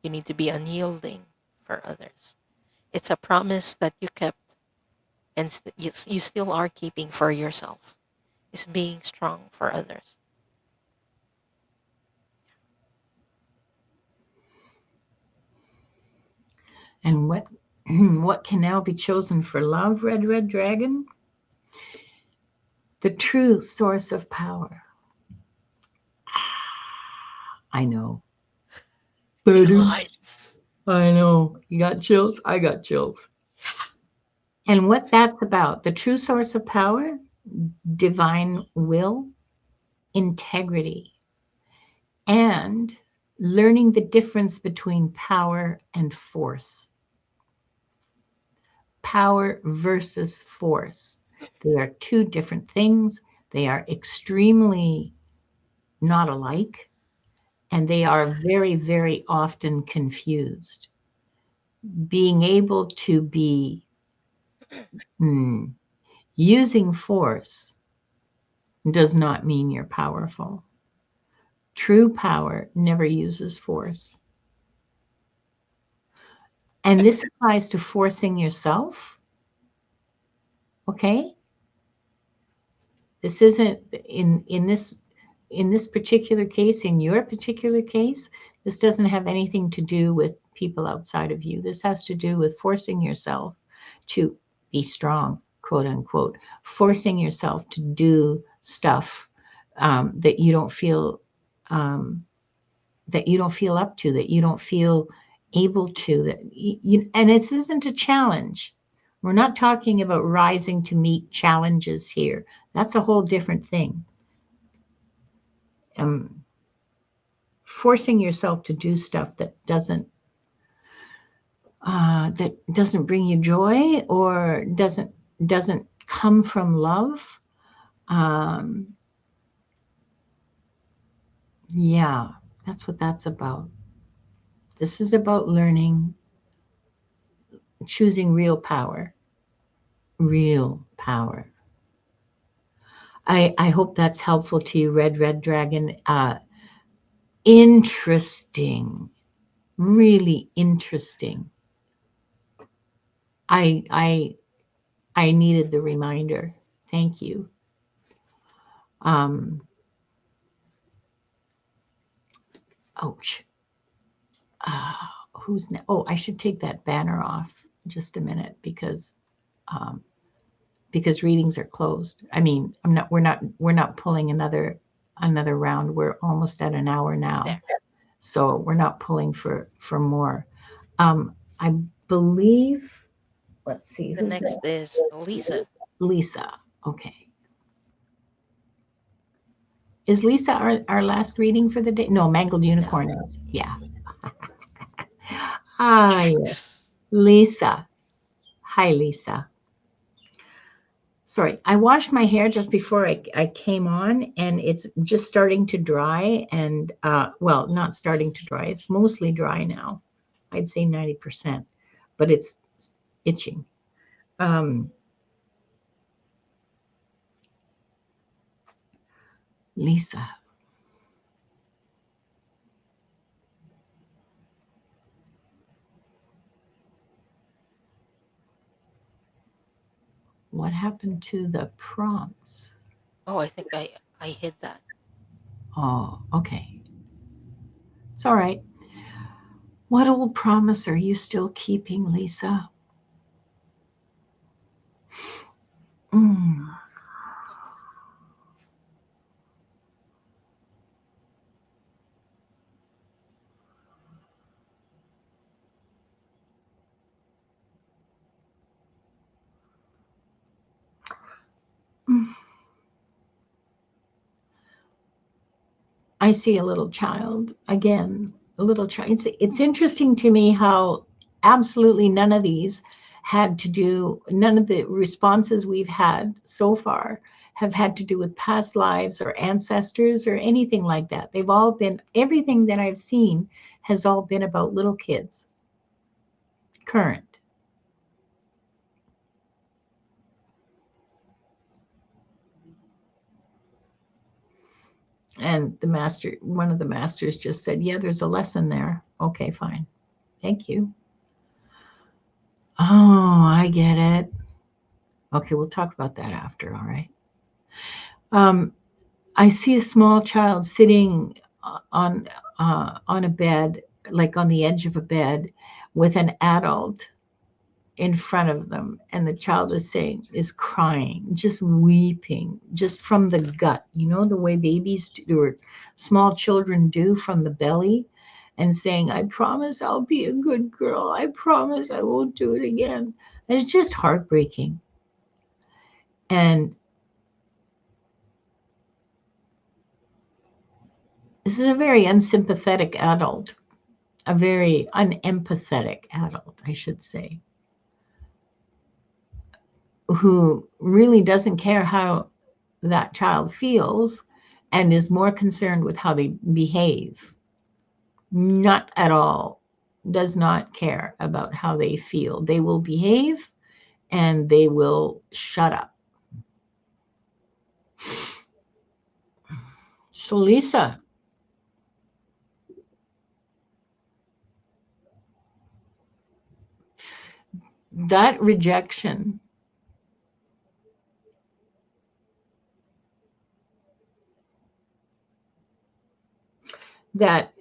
You need to be unyielding for others. It's a promise that you kept and you still are keeping for yourself, is being strong for others. And what what can now be chosen for love, red dragon? The true source of power. I know. Yes. I know. You got chills? I got chills. And what that's about, the true source of power, divine will, integrity, and learning the difference between power and force. Power versus force. They are two different things. They are extremely not alike, and they are very, very often confused. Being able to be using force does not mean you're powerful. True power never uses force. And this applies to forcing yourself. Okay? This isn't in this particular case, in your particular case, this doesn't have anything to do with people outside of you. This has to do with forcing yourself to be strong, quote unquote, forcing yourself to do stuff that you don't feel um, that you don't feel up to, that you don't feel able to. That and this isn't a challenge. We're not talking about rising to meet challenges here. That's a whole different thing. Um, Forcing yourself to do stuff that doesn't bring you joy or doesn't come from love. Um, yeah, that's what that's about. This is about learning, choosing real power. Real power. I hope that's helpful to you, Red Dragon. Interesting, really interesting. I I I needed the reminder. Thank you. Um, ouch. Uh, who's ne- Oh, I should take that banner off just a minute um, because readings are closed. I mean, I'm not. We're not pulling another round. We're almost at an hour now, There. so we're not pulling for more. I believe. Let's see The who's next next. is Lisa. Lisa. Okay. Is Lisa our last reading for the day? No, Mangled No. Unicorn is. Yeah. Ah, yes. Checks. Lisa. Hi, Lisa. Sorry, I washed my hair just before I came on, and it's just starting to dry. And well, not starting to dry. It's mostly dry now. I'd say 90%, but it's itching. Um, Lisa, what happened to the prompts? Oh, I think I hid that. Oh, okay. It's all right. What old promise are you still keeping, Lisa? Mm. I see a little child again, a little child. It's interesting to me how absolutely none of these had to do, none of the responses we've had so far have had to do with past lives or ancestors or anything like that. They've all been, everything that I've seen has all been about little kids, current. And the master, one of the masters just said, yeah, there's a lesson there. Okay, fine. Thank you. Oh, I get it. Okay, we'll talk about that after, all right? I see a small child sitting on a bed, like on the edge of a bed, with an adult in front of them, and the child is crying, just weeping, just from the gut. You know the way babies do, or small children do, from the belly, and saying, "I promise I'll be a good girl. I promise I won't do it again." And it's just heartbreaking. And this is a very unsympathetic adult, a very unempathetic adult, I should say, who really doesn't care how that child feels and is more concerned with how they behave. Not at all, does not care about how they feel. They will behave and they will shut up. So, Lisa, that rejection, that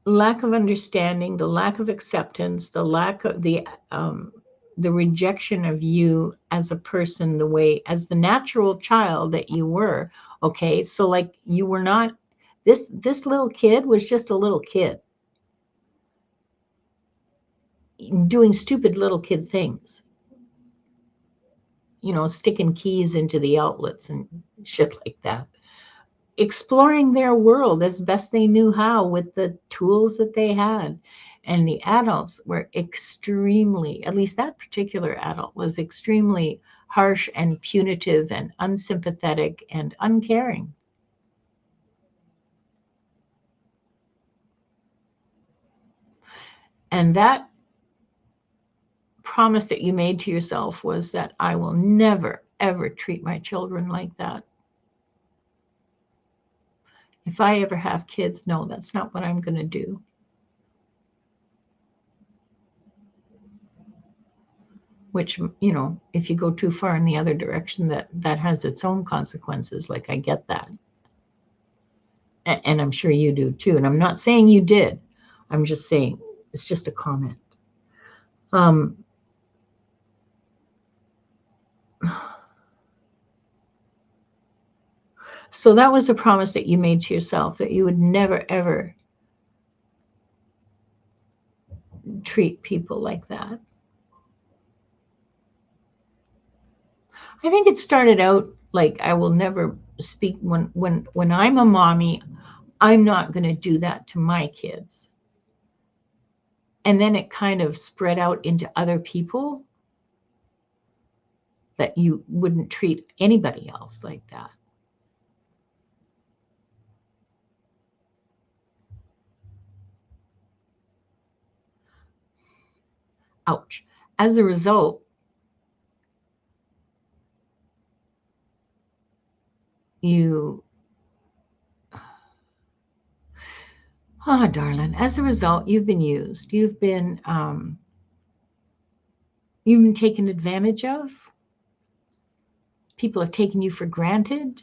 lack of understanding, the lack of acceptance, the lack of the rejection of you as a person, the way, as the natural child that you were. Okay, so like you were not, this little kid was just a little kid doing stupid little kid things, you know, sticking keys into the outlets and shit like that, exploring their world as best they knew how with the tools that they had. And the adults were extremely, at least that particular adult was extremely harsh and punitive and unsympathetic and uncaring. And that promise that you made to yourself was that I will never, ever treat my children like that. If I ever have kids, no, that's not what I'm going to do. Which, you know, if you go too far in the other direction, that has its own consequences. Like, I get that. And I'm sure you do too. And I'm not saying you did. I'm just saying it's just a comment. So that was a promise that you made to yourself, that you would never, ever treat people like that. I think it started out like, I will never speak when I'm a mommy, I'm not going to do that to my kids. And then it kind of spread out into other people, that you wouldn't treat anybody else like that. Ouch. As a result, you, darling, as a result, you've been used. You've been taken advantage of. People have taken you for granted.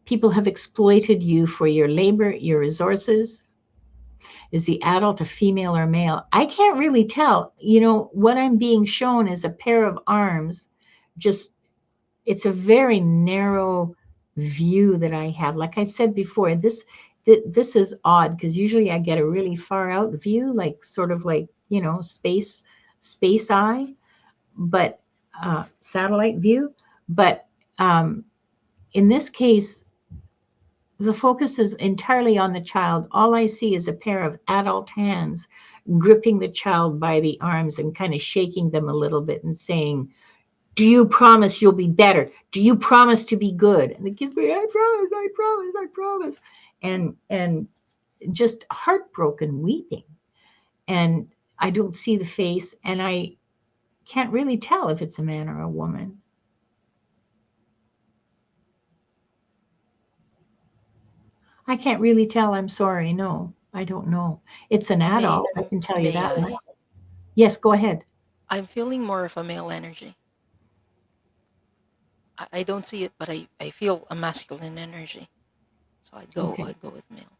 People have exploited you for your labor, your resources. Is the adult a female or male? I can't really tell. You know, what I'm being shown is a pair of arms. Just, it's a very narrow view that I have. Like I said before, this is odd, because usually I get a really far out view, like sort of like, you know, space eye, but satellite view. But in this case, the focus is entirely on the child. All I see is a pair of adult hands gripping the child by the arms and kind of shaking them a little bit and saying, "Do you promise you'll be better? Do you promise to be good?" And the kids be, "I promise, I promise, I promise." And just heartbroken weeping. and I don't see the face, and I can't really tell if it's a man or a woman. I can't really tell. I'm sorry. No, I don't know. It's an May adult. I can tell you may that much. I? Yes, go ahead. I'm feeling more of a male energy. I don't see it, but I feel a masculine energy. So Okay. I'd go with male.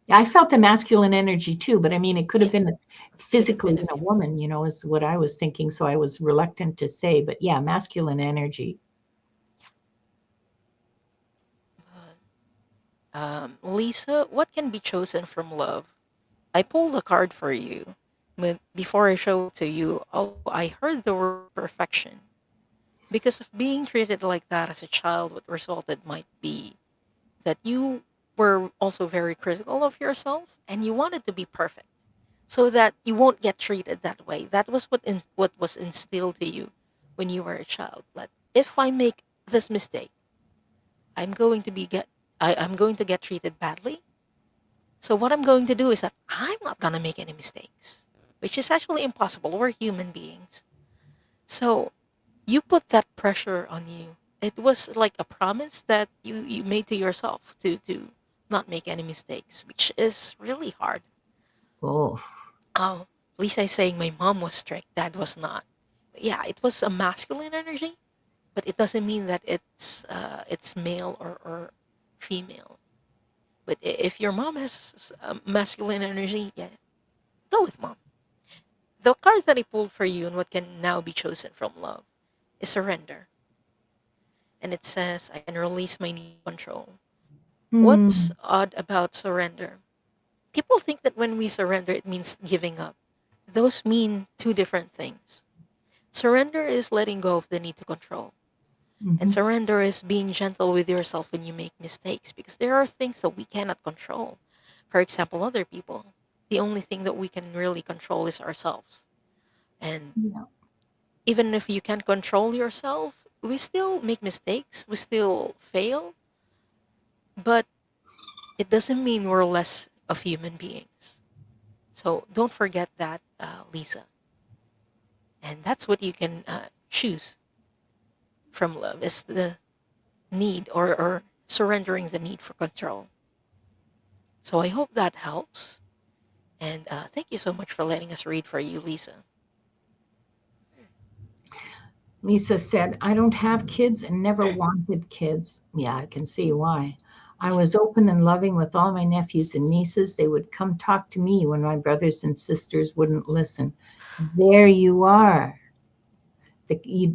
I felt the masculine energy too, but I mean, it could have Yeah, been could have physically been a in a female. woman, is what I was thinking. So I was reluctant to say, but yeah, masculine energy. Lisa, what can be chosen from love? I pulled a card for you, but before I show it to you, oh, I heard the word perfection. Because of being treated like that as a child, what resulted might be that you were also very critical of yourself and you wanted to be perfect so that you won't get treated that way. That was what was instilled to you when you were a child. That if I make this mistake, I'm going to be get I'm going to get treated badly. So what I'm going to do is that I'm not gonna make any mistakes, which is actually impossible. We're human beings. So you put that pressure on you. It was like a promise that you made to yourself to not make any mistakes, which is really hard. Oh, Oh, Lisa is saying my mom was strict. Dad was not. Yeah, it was a masculine energy, but it doesn't mean that it's male or female. But if your mom has masculine energy, yeah, go with mom. The card that I pulled for you and what can now be chosen from love is surrender. And it says, I can release my need for control. What's hmm. odd about surrender? People think that when we surrender, it means giving up. Those mean two different things. Surrender is letting go of the need to control. And Hmm. surrender is being gentle with yourself when you make mistakes because there are things that we cannot control. For example, other people. The only thing that we can really control is ourselves. And Yeah. even if you can't control yourself, we still make mistakes, we still fail, but it doesn't mean we're less of human beings. So don't forget that, Lisa. And that's what you can choose from love is the need or surrendering the need for control. So I hope that helps. And thank you so much for letting us read for you, Lisa. Lisa said, I don't have kids and never wanted kids. Yeah, I can see why. I Yeah. was open and loving with all my nephews and nieces. They would come talk to me when my brothers and sisters wouldn't listen. There you are.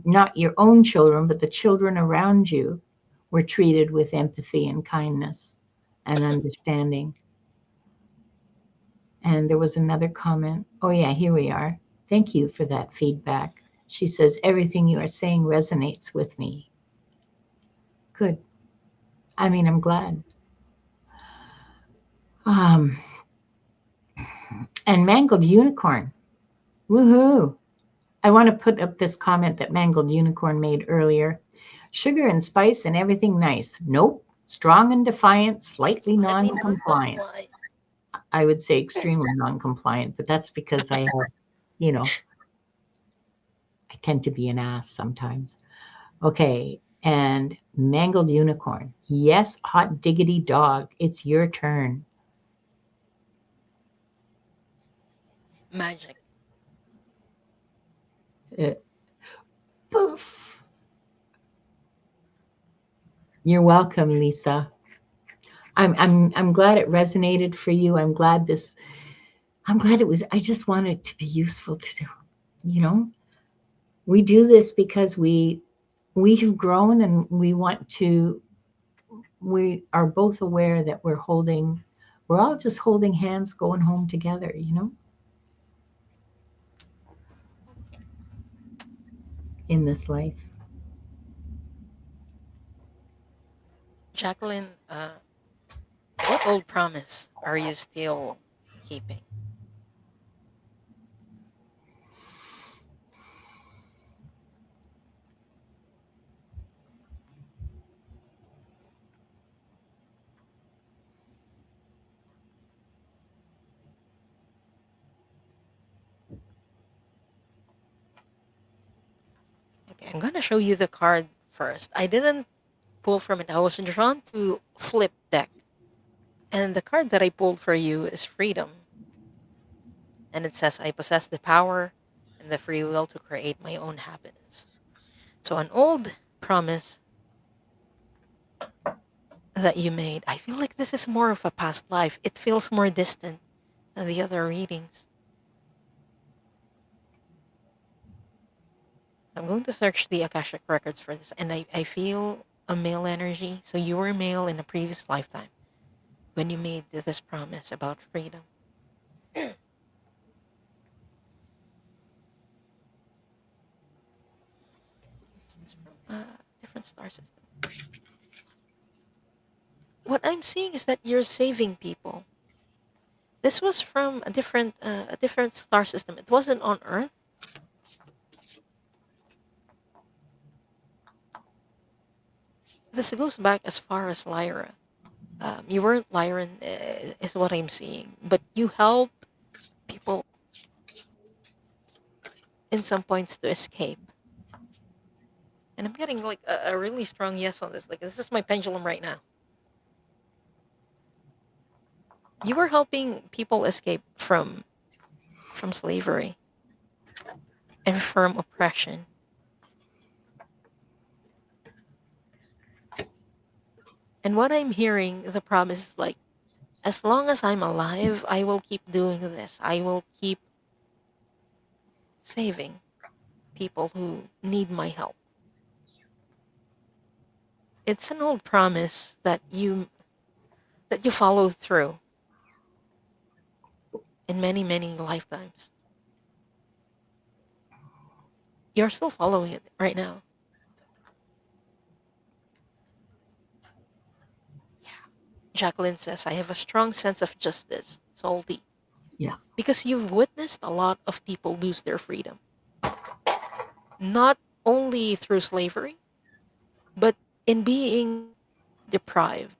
Not your own children, but the children around you were treated with empathy and kindness and understanding. And there was another comment. Oh, yeah, here we are. Thank you for that feedback. She says, everything you are saying resonates with me. Good. I mean, I'm glad. Um, and Mangled Unicorn. Woohoo. I want to put up this comment that Mangled Unicorn made earlier. Sugar and spice and everything nice. Nope. Strong and defiant, slightly Slightly non compliant. non-compliant. I would say extremely non compliant, but that's because you know, I tend to be an ass sometimes. Okay. And Mangled Unicorn. Yes, hot diggity dog. It's your turn. Magic. Uh, Poof. You're welcome, Lisa. I'm glad it resonated for you. I'm glad it was. I just want it to be useful to do. You know, we do this because we have grown and we want to. We are both aware that we're all just holding hands, going home together. In this life. Jacqueline, what old promise are you still keeping? I'm gonna show you the card first. I didn't pull from it. I was drawn to flip deck. And the card that I pulled for you is freedom. And it says, I possess the power and the free will to create my own happiness. So, an old promise that you made, I feel like this is more of a past life. It feels more distant than the other readings. I'm going to search the Akashic Records for this, and I feel a male energy. So, you were male in a previous lifetime when you made this promise about freedom. What's this from? Different star system. What I'm seeing is that you're saving people. This was from a different star system. It wasn't on Earth. This goes back as far as Lyra. You weren't Lyran, is what I'm seeing, but you helped people in some points to escape. And I'm getting like a really strong yes on this. Like this is my pendulum right now. You were helping people escape from slavery and from oppression. And what I'm hearing, the promise is like, as long as I'm alive, I will keep doing this. I will keep saving people who need my help. It's an old promise that you follow through in many, many lifetimes. You're still following it right now. Jacqueline says, I have a strong sense of justice, Salty. Yeah. Because you've witnessed a lot of people lose their freedom. Not only through slavery, but in being deprived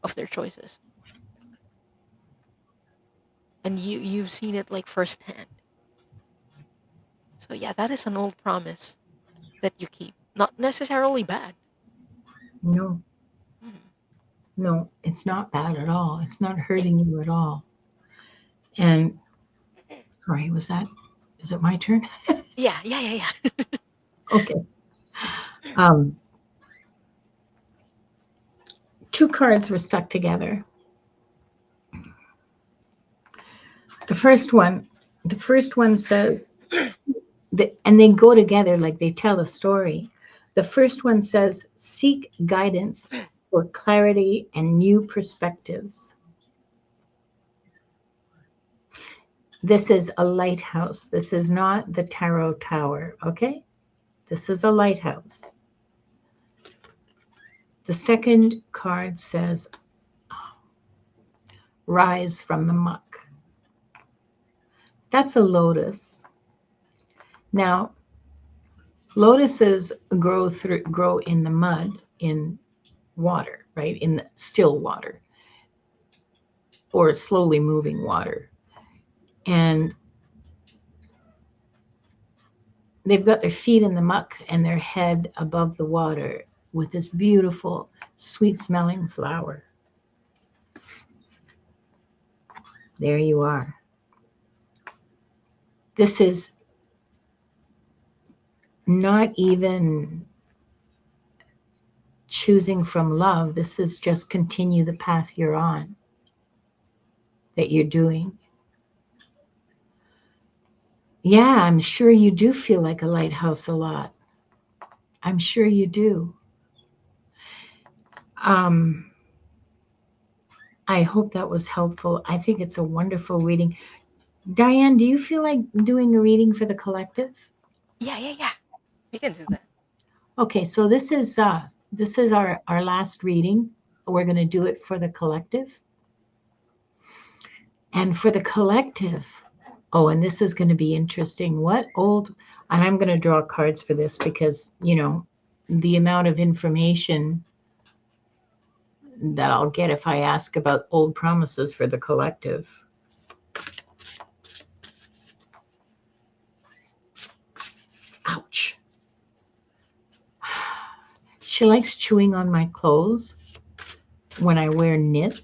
of their choices. And you've seen it like firsthand. So yeah, that is an old promise that you keep. Not necessarily bad. No, Mhm. no, it's not bad at all. It's not Yeah. hurting you at all. And sorry, is it my turn? Yeah, yeah, yeah, yeah. Okay. Um, two cards were stuck together. The first one, the first one says, and they go together like they tell a story. The first one says, seek guidance for clarity and new perspectives. This is a lighthouse. This is not the tarot tower, okay? This is a lighthouse. The second card says, rise from the muck. That's a lotus. Now, lotuses grow in the mud, in water, right? In the still water or slowly moving water. And they've got their feet in the muck and their head above the water with this beautiful, sweet smelling flower. There you are. This is not even choosing from love. This is just continue the path you're on, that you're doing. Yeah, I'm sure you do feel like a lighthouse a lot. I'm sure you do. Um, I hope that was helpful. I think it's a wonderful reading. Diane, do you feel like doing a reading for the collective? Yeah, yeah, yeah. We can do that. Okay, so this is our last reading. We're going to do it for the collective. And for the collective, oh, and this is going to be interesting. And I'm going to draw cards for this because, the amount of information that I'll get if I ask about old promises for the collective. Ouch. She likes chewing on my clothes when I wear knit,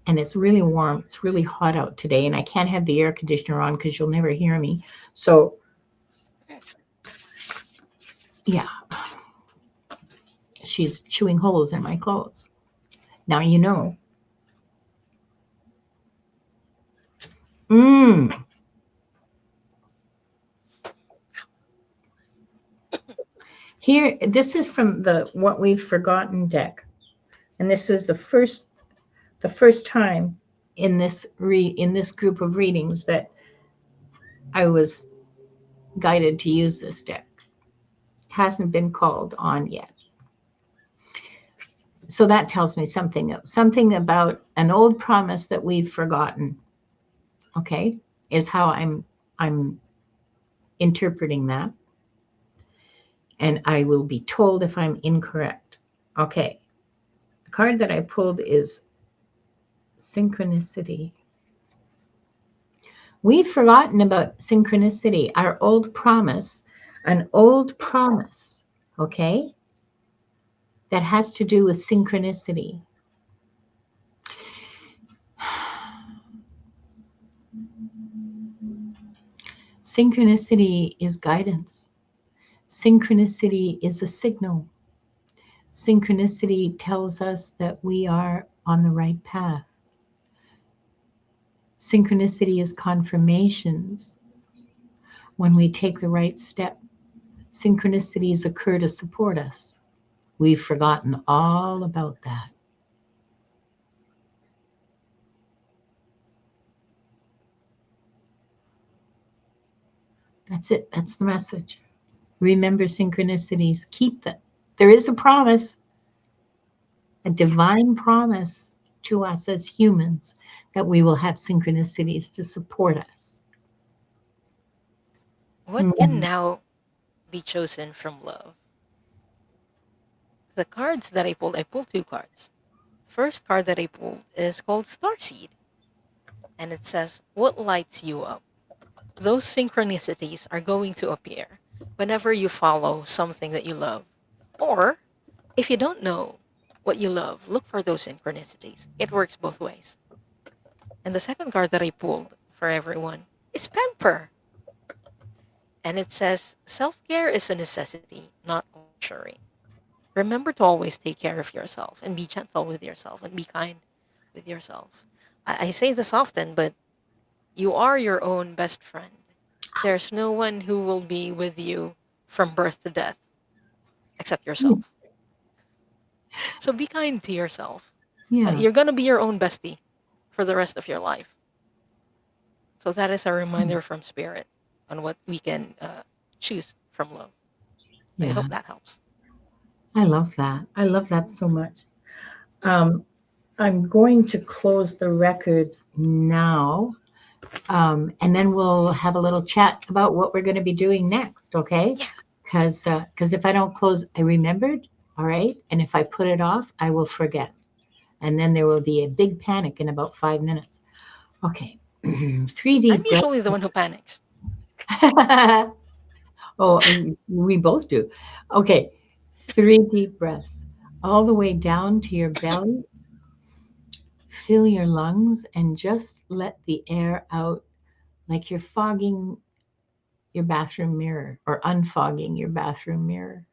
and it's really warm. It's really hot out today, and I can't have the air conditioner on because you'll never hear me. So, yeah, she's chewing holes in my clothes. Now you know. Mmm. Here, this is from the What We've Forgotten deck, and this is the first time in this group of readings that I was guided to use this deck. Hasn't been called on yet. So that tells me something about an old promise that we've forgotten. Okay, is how I'm interpreting that, and I will be told if I'm incorrect. Okay, the card that I pulled is synchronicity. We've forgotten about synchronicity, our old promise, an old promise, okay, that has to do with synchronicity. Synchronicity is guidance. Synchronicity is a signal. Synchronicity tells us that we are on the right path. Synchronicity is confirmations when we take the right step. Synchronicities occur to support us. We've forgotten all about that. That's it. That's the message. Remember synchronicities. Keep them. There is a promise, a divine promise to us as humans that we will have synchronicities to support us. What can now be chosen from love? The cards that I pulled two cards. The first card that I pulled is called Starseed. And it says, what lights you up? Those synchronicities are going to appear whenever you follow something that you love. Or, if you don't know what you love, look for those synchronicities. It works both ways. And the second card that I pulled for everyone is Pamper. And it says, self-care is a necessity, not a luxury. Remember to always take care of yourself and be gentle with yourself and be kind with yourself. I say this often, but you are your own best friend. There's no one who will be with you from birth to death except yourself. So be kind to yourself. Yeah. You're going to be your own bestie for the rest of your life. So that is a reminder from Spirit on what we can choose from love. Yeah. I hope that helps. I love that. I love that so much. I'm going to close the records now, and then we'll have a little chat about what we're going to be doing next, okay? Yeah. Because if I don't close, I remembered, all right? And if I put it off, I will forget. And then there will be a big panic in about 5 minutes. Okay, 3 deep I'm usually the one who panics. Oh, we both do. Okay, 3 deep breaths all the way down to your belly. Fill your lungs and just let the air out like you're fogging your bathroom mirror or unfogging your bathroom mirror.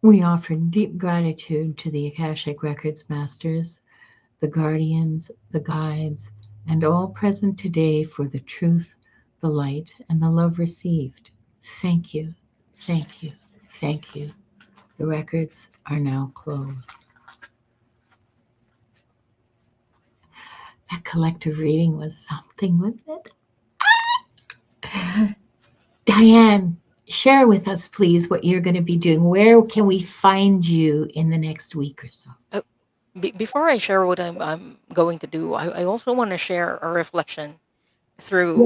We offer deep gratitude to the Akashic Records masters, the guardians, the guides, and all present today for the truth, the light, and the love received. Thank you, thank you, thank you. The records are now closed. That collective reading was something, wasn't it? Diane, share with us, please, what you're going to be doing. Where can we find you in the next week or so? Before I share what I'm going to do, I also want to share a reflection Yeah,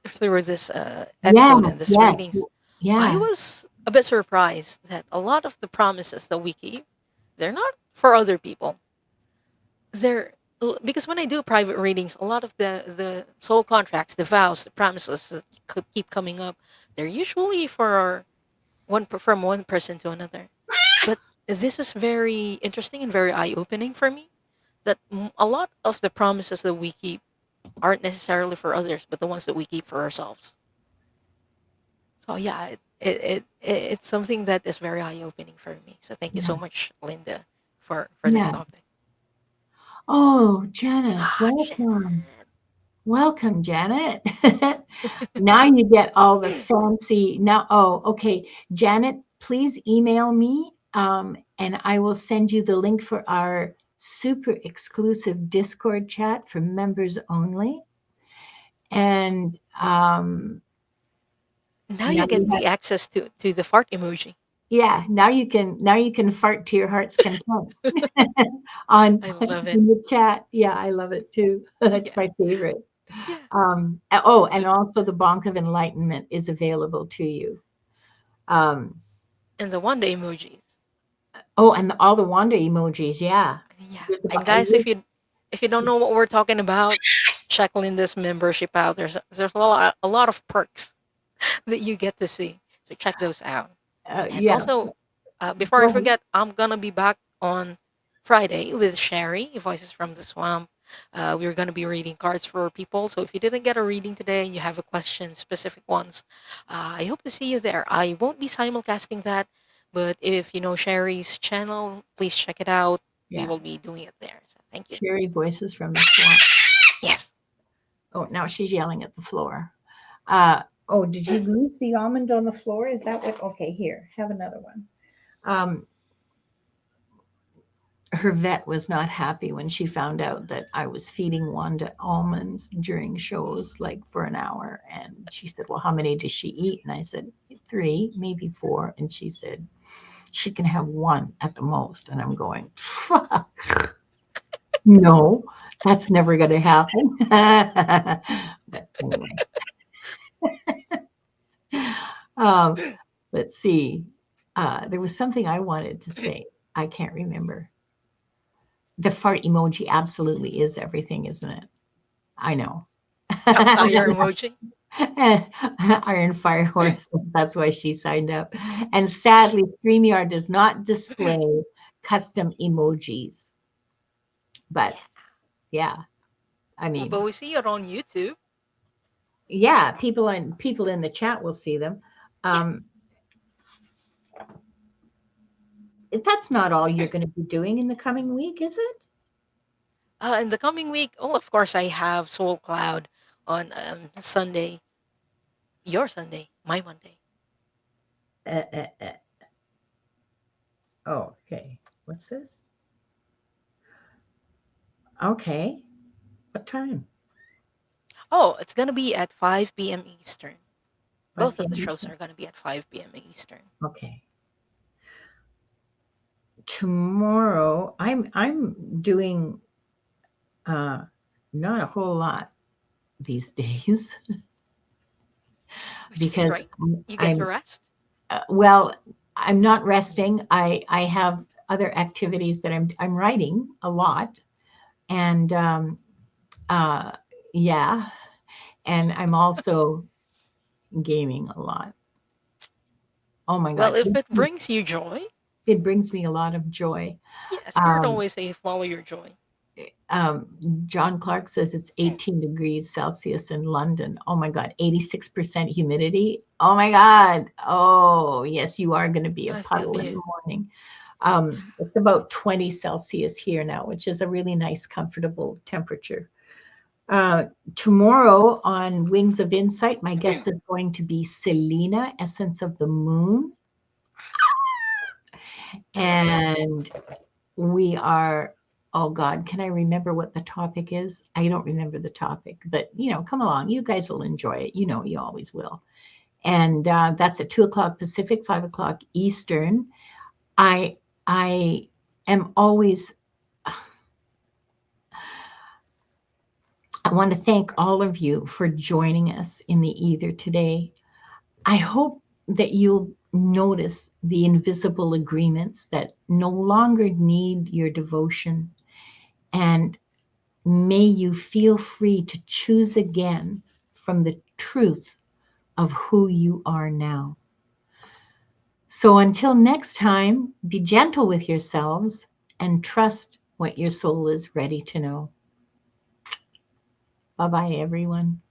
through this yeah, episode and this yes, readings. I yeah, was a bit surprised that a lot of the promises that we keep, they're not for other people. They're because when I do private readings, a lot of the soul contracts, the vows, the promises that could keep coming up, they're usually for from one person to another. But this is very interesting and very eye opening for me. That a lot of the promises that we keep aren't necessarily for others, but the ones that we keep for ourselves. So yeah, it's something that is very eye opening for me. So thank you yeah, so much, Linda, for this yeah. topic. Oh, Janet, Ah, welcome. Janet. Welcome, Janet. Now you get all the fancy. Now, oh, okay. Janet, please email me and I will send you the link for our super exclusive Discord chat for members only. And Now now you you get have, the access to the fart emoji. yeah, now you can fart to your heart's content on I love it. in the chat. Yeah, I love it too. It's Yeah, my favorite. yeah. Oh, So and also the Bonk of Enlightenment is available to you. Um, and the one day emojis. oh, and all the Wanda emojis. Yeah. Yeah. There's And about, guys, if you don't know what we're talking about, check Linda's membership out. There's a lot of perks that you get to see. So check those out. And yeah. also, before Go I ahead. forget, I'm gonna be back on Friday with Sherry, Voices from the Swamp. We're gonna be reading cards for people. So if you didn't get a reading today and you have a question, specific ones, I hope to see you there. I won't be simulcasting that, but if you know Sherry's channel, please check it out. We Yeah. will be doing it there. So thank you. Sherry voices from the swamp. Yes. Oh, now she's yelling at the floor. Oh, did you lose the almond on the floor? Is that what? Okay, here, have another one. Um, her vet was not happy when she found out that I was feeding Wanda almonds during shows, like for an hour. And she said, "Well, how many does she eat?" And I said, "Three, maybe four." And she said, "She can have one at the most." And I'm going, no, that's never going to happen. But anyway, um, let's see. There was something I wanted to say. I can't remember. The fart emoji absolutely is everything, isn't it? I know. Fire emoji. Iron Fire Horse. That's why she signed up. And sadly, StreamYard does not display custom emojis. But Yeah. yeah, I But mean, we see it on YouTube. yeah, people in the chat will see them. Yeah. Um, that's not all you're going to be doing in the coming week, is it? In the coming week, oh, of course, I have Soul Cloud on Sunday. Your Sunday, my Monday. Uh, uh, uh. Oh, okay. What's this? Okay. What time? Oh, it's gonna be at 5 p.m. Eastern. 5 Both of the p.m. shows Eastern. are gonna be at 5 p.m. Eastern. Okay. Tomorrow, I'm doing uh, not a whole lot these days Which is because great. You get to I'm rest. well, I'm not resting. I have other activities that I'm writing a lot, and uh, yeah, and I'm also gaming a lot. Oh my Well, God, if it brings you joy, it brings me a lot of joy. yeah, Spirit Um, always say follow your joy. um, John Clark says it's 18 degrees Celsius in London. Oh my God, 86% humidity. Oh my God. Oh, yes, you are going to be a I feel puddle in you. the morning. It's about 20 Celsius here now, which is a really nice, comfortable temperature. Tomorrow on Wings of Insight, my guest is going to be Selena, Essence of the Moon. I love it. And we are, oh God, can I remember what the topic is? I don't remember the topic, but come along. You guys will enjoy it. You always will. And that's at 2 o'clock Pacific, 5 o'clock Eastern. I I am always I want to thank all of you for joining us in the ether today. I hope that you'll notice the invisible agreements that no longer need your devotion, and may you feel free to choose again from the truth of who you are now. So until next time, be gentle with yourselves and trust what your soul is ready to know. Bye bye, everyone.